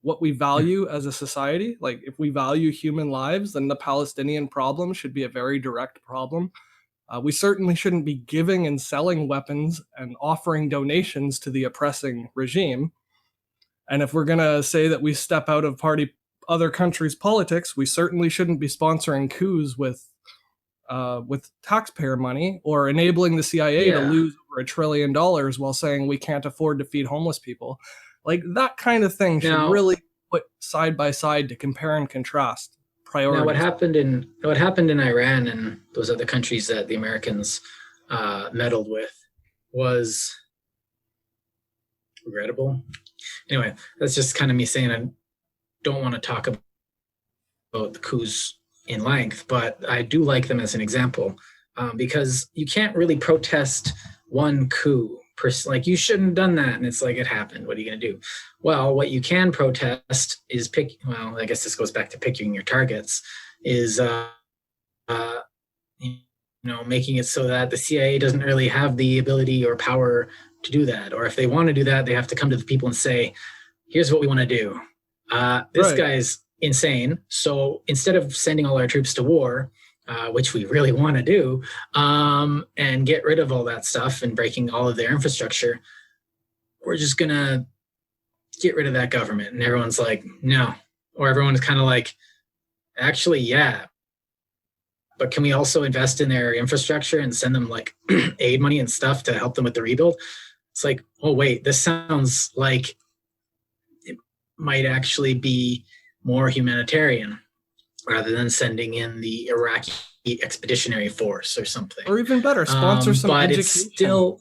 what we value as a society. Like, if we value human lives, then the Palestinian problem should be a very direct problem. We certainly shouldn't be giving and selling weapons and offering donations to the oppressing regime. And if we're going to say that we step out of other countries' politics, we certainly shouldn't be sponsoring coups with taxpayer money, or enabling the CIA to lose over $1 trillion while saying we can't afford to feed homeless people. Like, that kind of thing should really put side by side to compare and contrast priorities. Now, what happened in Iran and those other countries that the Americans meddled with was regrettable. Anyway, that's just kind of me saying I don't want to talk about the coups in length, but I do like them as an example, because you can't really protest one coup. Like, you shouldn't have done that, and it's like, it happened. What are you going to do? Well, what you can protest is I guess this goes back to picking your targets, is making it so that the CIA doesn't really have the ability or power to do that. Or if they want to do that, they have to come to the people and say, here's what we want to do. This guy's insane. So instead of sending all our troops to war, which we really want to do, and get rid of all that stuff and breaking all of their infrastructure, we're just going to get rid of that government. And everyone's like, no. Or everyone's kind of like, actually, yeah. But can we also invest in their infrastructure and send them like aid money and stuff to help them with the rebuild? It's like, oh, wait, this sounds like it might actually be more humanitarian, rather than sending in the Iraqi Expeditionary Force or something. Or even better, sponsor some but education. It's still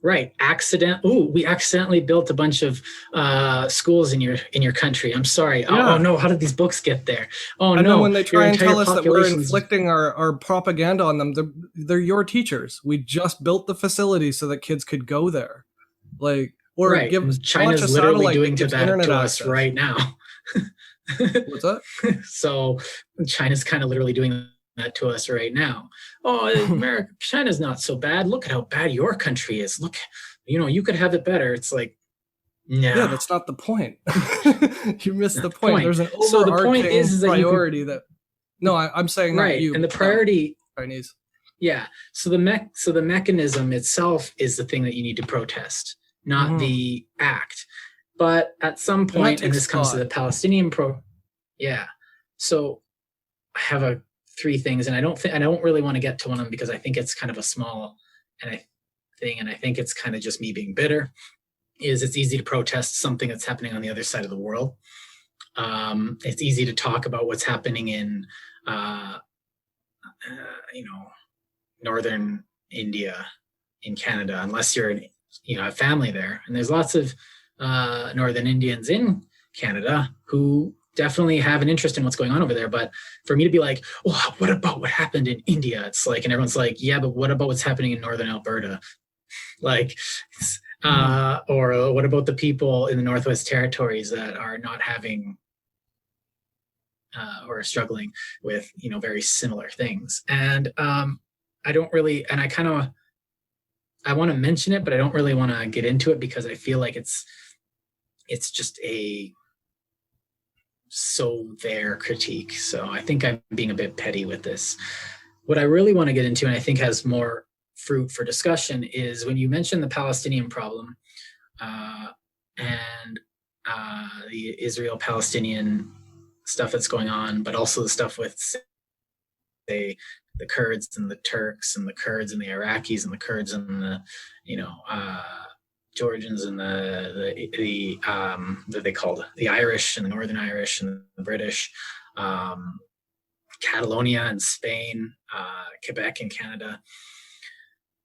right. We accidentally built a bunch of schools in your country. I'm sorry. Yeah. Oh no, how did these books get there? Oh and no. Then when they try and tell us that we're population's inflicting our propaganda on them, they're your teachers. We just built the facility so that kids could go there. Like, or right. give China's a literally doing that internet to access. us right now. What's that? So China's kind of literally doing that to us right now. Oh, America, China's not so bad. Look at how bad your country is. Look, you could have it better. It's like, no. Yeah, that's not the point. You missed the point. There's an overarching the point is priority that. No, I'm saying right. Not you. And the priority. Chinese. Yeah. So the mechanism itself is the thing that you need to protest, not the act. But at some point, and this comes to the Palestinian yeah. So I have 3 things, and I don't really want to get to one of them because I think it's kind of a small thing, and I think it's kind of just me being bitter. It's easy to protest something that's happening on the other side of the world. It's easy to talk about what's happening in, northern India, in Canada, unless you're a family there, and there's lots of Northern Indians in Canada who definitely have an interest in what's going on over there. But for me to be like, oh, what about what happened in India? It's like, and everyone's like, yeah, but what about what's happening in Northern Alberta? Like, or what about the people in the Northwest Territories that are not having or are struggling with, very similar things. And I don't really, and I want to mention it, but I don't really want to get into it because I feel like it's just a so their critique. So I think I'm being a bit petty with this. What I really want to get into, and I think has more fruit for discussion, is when you mention the Palestinian problem and the Israel-Palestinian stuff that's going on, but also the stuff with, say, the Kurds and the Turks and the Kurds and the Iraqis and the Kurds and the, Georgians and the what they called the Irish and the Northern Irish and the British, Catalonia and Spain, Quebec and Canada.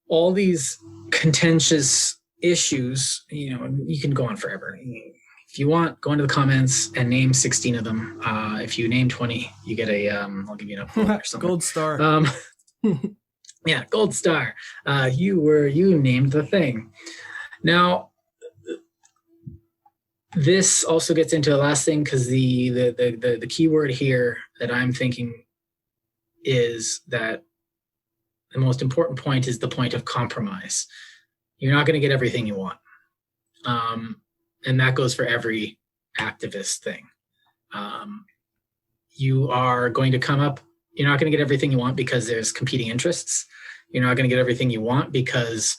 All these contentious issues, you can go on forever. If you want, go into the comments and name 16 of them. If you name 20, you get I'll give you an upvote or something. Gold star. Yeah, gold star. You named the thing. Now, this also gets into the last thing, because the key word here that I'm thinking is that the most important point is the point of compromise. You're not going to get everything you want. And that goes for every activist thing. You are going to come up, you're not going to get everything you want because there's competing interests. You're not going to get everything you want because,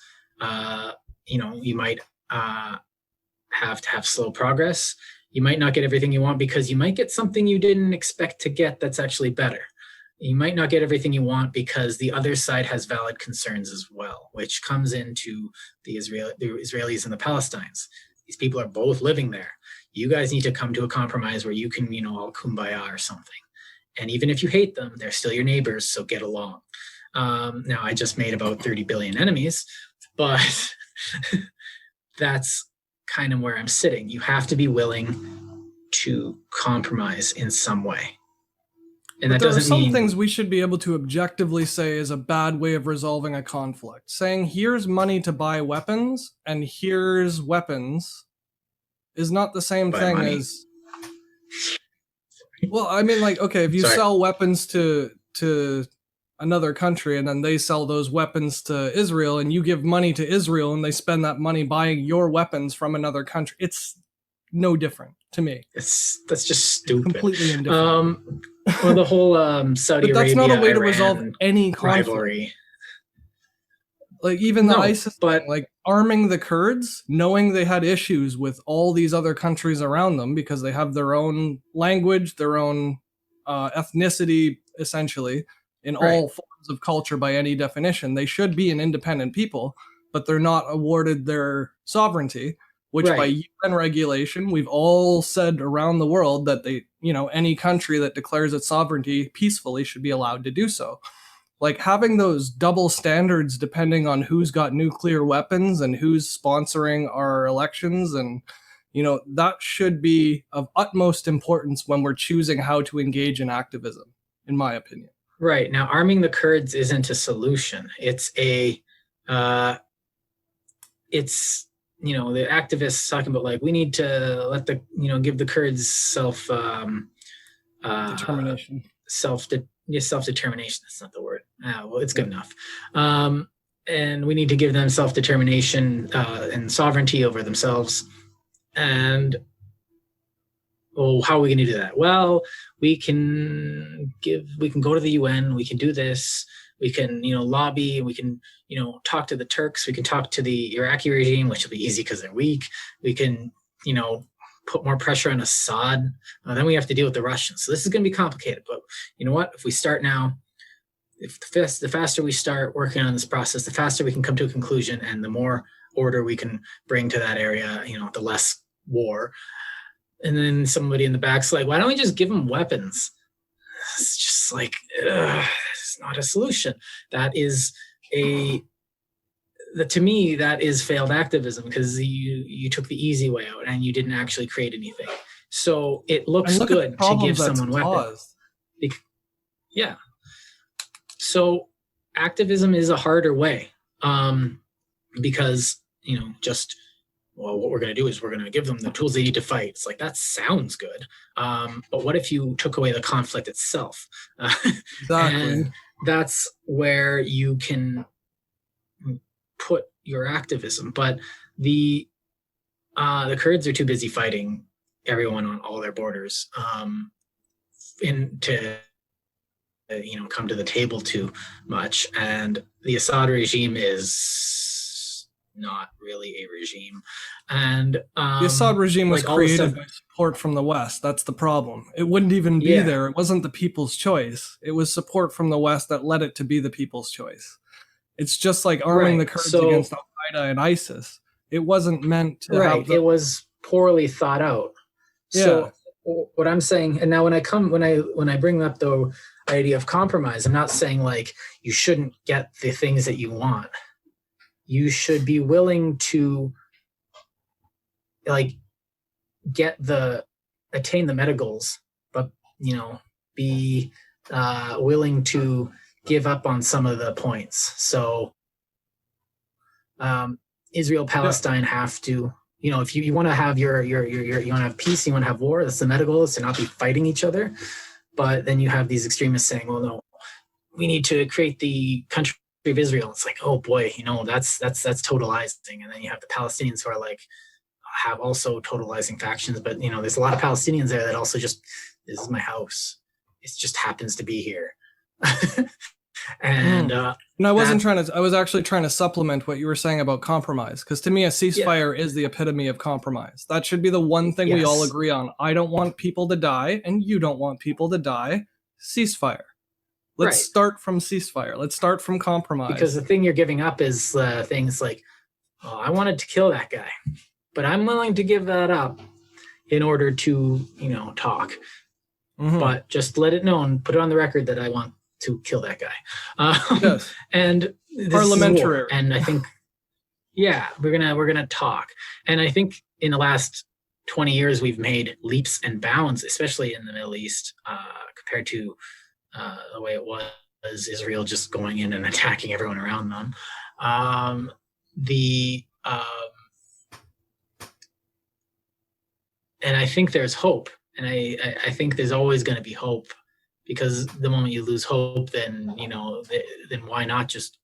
you might have to have slow progress. You might not get everything you want because you might get something you didn't expect to get that's actually better. You might not get everything you want because the other side has valid concerns as well, which comes into the Israelis and the Palestinians. These people are both living there. You guys need to come to a compromise where you can, all kumbaya or something. And even if you hate them, they're still your neighbors, so get along. Now, I just made about 30 billion enemies, but that's kind of where I'm sitting. You have to be willing to compromise in some way. And but that doesn't mean... There are some things we should be able to objectively say is a bad way of resolving a conflict. Saying, here's money to buy weapons, and here's weapons, is not the same thing money. As... Well, I mean, okay, if you sell weapons to another country, and then they sell those weapons to Israel, and you give money to Israel, and they spend that money buying your weapons from another country, it's no different to me. That's just stupid. Completely indifferent. Or the whole Saudi Arabia, but that's not a way to Iran resolve any conflict. Rivalry. Even the ISIS thing, arming the Kurds, knowing they had issues with all these other countries around them because they have their own language, their own ethnicity, essentially, in all forms of culture by any definition. They should be an independent people, but they're not awarded their sovereignty, which by UN regulation, we've all said around the world that any country that declares its sovereignty peacefully should be allowed to do so. Having those double standards depending on who's got nuclear weapons and who's sponsoring our elections, and that should be of utmost importance when we're choosing how to engage in activism, in my opinion. Right. Now, arming the Kurds isn't a solution. It's the activists talking about we need to let give the Kurds determination. Self-determination. That's not the word. Well, it's good enough. And we need to give them self-determination and sovereignty over themselves. And how are we going to do that? Well, we can go to the UN. We can do this. We can, lobby. We can, talk to the Turks. We can talk to the Iraqi regime, which will be easy because they're weak. We can, put more pressure on Assad. Then we have to deal with the Russians. So this is going to be complicated. But you know what? If we start now, the faster we start working on this process, the faster we can come to a conclusion, and the more order we can bring to that area, the less war. And then somebody in the back's like, why don't we just give them weapons? It's just it's not a solution. That is to me, that is failed activism, because you took the easy way out and you didn't actually create anything. So it looks good to give someone weapons. Yeah. So activism is a harder way, because, what we're going to do is we're going to give them the tools they need to fight. It's that sounds good. But what if you took away the conflict itself? Exactly. And that's where you can put your activism. But the Kurds are too busy fighting everyone on all their borders to come to the table too much. And the Assad regime is not really a regime. And the Assad regime was like all the created stuff- by support from the West. That's the problem. It wouldn't even be Yeah. there. It wasn't the people's choice. It was support from the West that led it to be the people's choice. It's just like arming Right. the Kurds So- against Al Qaeda and ISIS. It wasn't meant to right. have the, It was poorly thought out. So what I'm saying, and now when I bring up the idea of compromise, I'm not saying like you shouldn't get the things that you want. You should be willing to like attain the meta goals, but be willing to give up on some of the points. So Israel, Palestine have to, if you want to have you want to have peace, you want to have war, that's the meta goal, is to not be fighting each other. But then you have these extremists saying, well, no, we need to create the country of Israel. It's like, oh boy, that's totalizing. And then you have the Palestinians who are like, have also totalizing factions, but there's a lot of Palestinians there that also just, this is my house. It just happens to be here. And I was actually trying to supplement what you were saying about compromise, because to me a ceasefire is the epitome of compromise. That should be the one thing we all agree on. I don't want people to die and you don't want people to die. Ceasefire. Let's start from ceasefire. Let's start from compromise. Because the thing you're giving up is things like, oh, I wanted to kill that guy, but I'm willing to give that up in order to talk. Mm-hmm. But just let it known, put it on the record that I want to kill that guy. Yes. And this parliamentary. Is war. And I think, we're gonna talk. And I think in the last 20 years we've made leaps and bounds, especially in the Middle East, compared to the way it was Israel just going in and attacking everyone around them. And I think there's hope, and I think there's always going to be hope. Because the moment you lose hope, then then why not just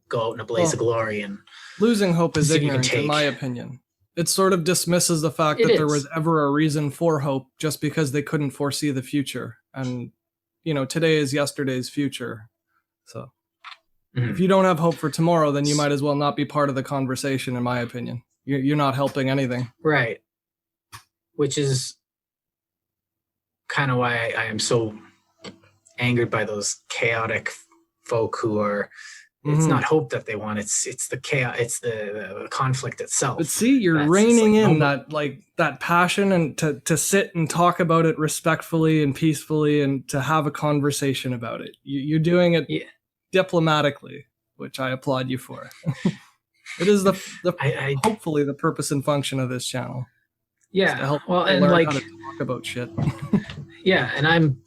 go out in a blaze of glory? And losing hope is ignorance, in my opinion. It sort of dismisses the fact that there was ever a reason for hope, just because they couldn't foresee the future. And today is yesterday's future. So if you don't have hope for tomorrow, then you might as well not be part of the conversation, in my opinion. You're not helping anything. Right. Which is kind of why I am so angered by those chaotic folk who are, it's not hope that they want, it's the chaos, it's the conflict itself. But see, you're reining in that passion, and to sit and talk about it respectfully and peacefully, and to have a conversation about it. You're doing it diplomatically, which I applaud you for. It is hopefully the purpose and function of this channel. Yeah, to help and learn how to talk about shit. Yeah, and I'm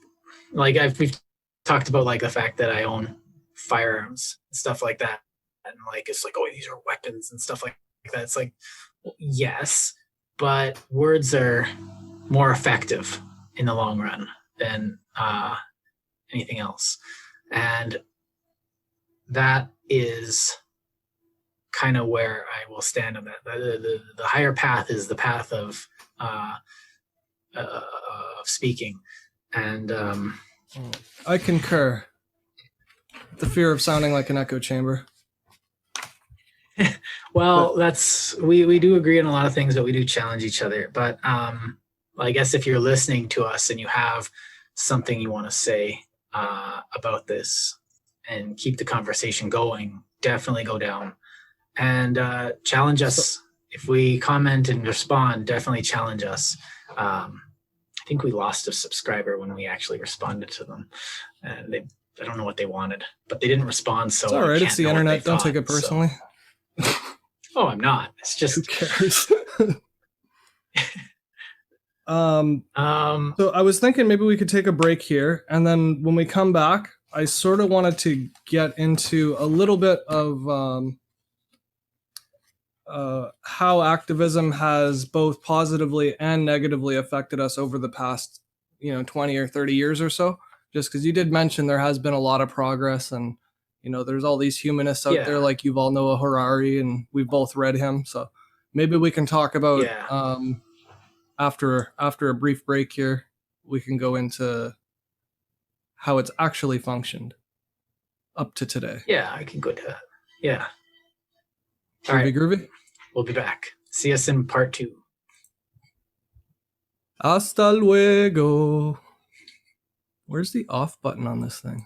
we've talked about the fact that I own firearms and stuff like that, and it's like, oh, these are weapons and stuff like that. It's like, well, yes, but words are more effective in the long run than anything else, and that is kind of where I will stand on that. The higher path is the path of speaking, and I concur. The fear of sounding like an echo chamber. Well, we do agree on a lot of things, but we do challenge each other. But I guess if you're listening to us and you have something you want to say about this and keep the conversation going, definitely go down and challenge us. If we comment and respond, definitely challenge us. I think we lost a subscriber when we actually responded to them. And I don't know what they wanted, but they didn't respond. So it's all right. It's the internet. Don't take it personally. So. Oh, I'm not. It's just who cares. So I was thinking maybe we could take a break here, and then when we come back, I sort of wanted to get into a little bit of how activism has both positively and negatively affected us over the past 20 or 30 years or so. Just because you did mention there has been a lot of progress, and there's all these humanists out there like Yuval Noah Harari, and we've both read him. So maybe we can talk about after a brief break here, we can go into how it's actually functioned up to today. Yeah, I can go to that. Yeah. All Groovy, right, groovy. we'll be back. See us in part 2. Hasta luego. Where's the off button on this thing?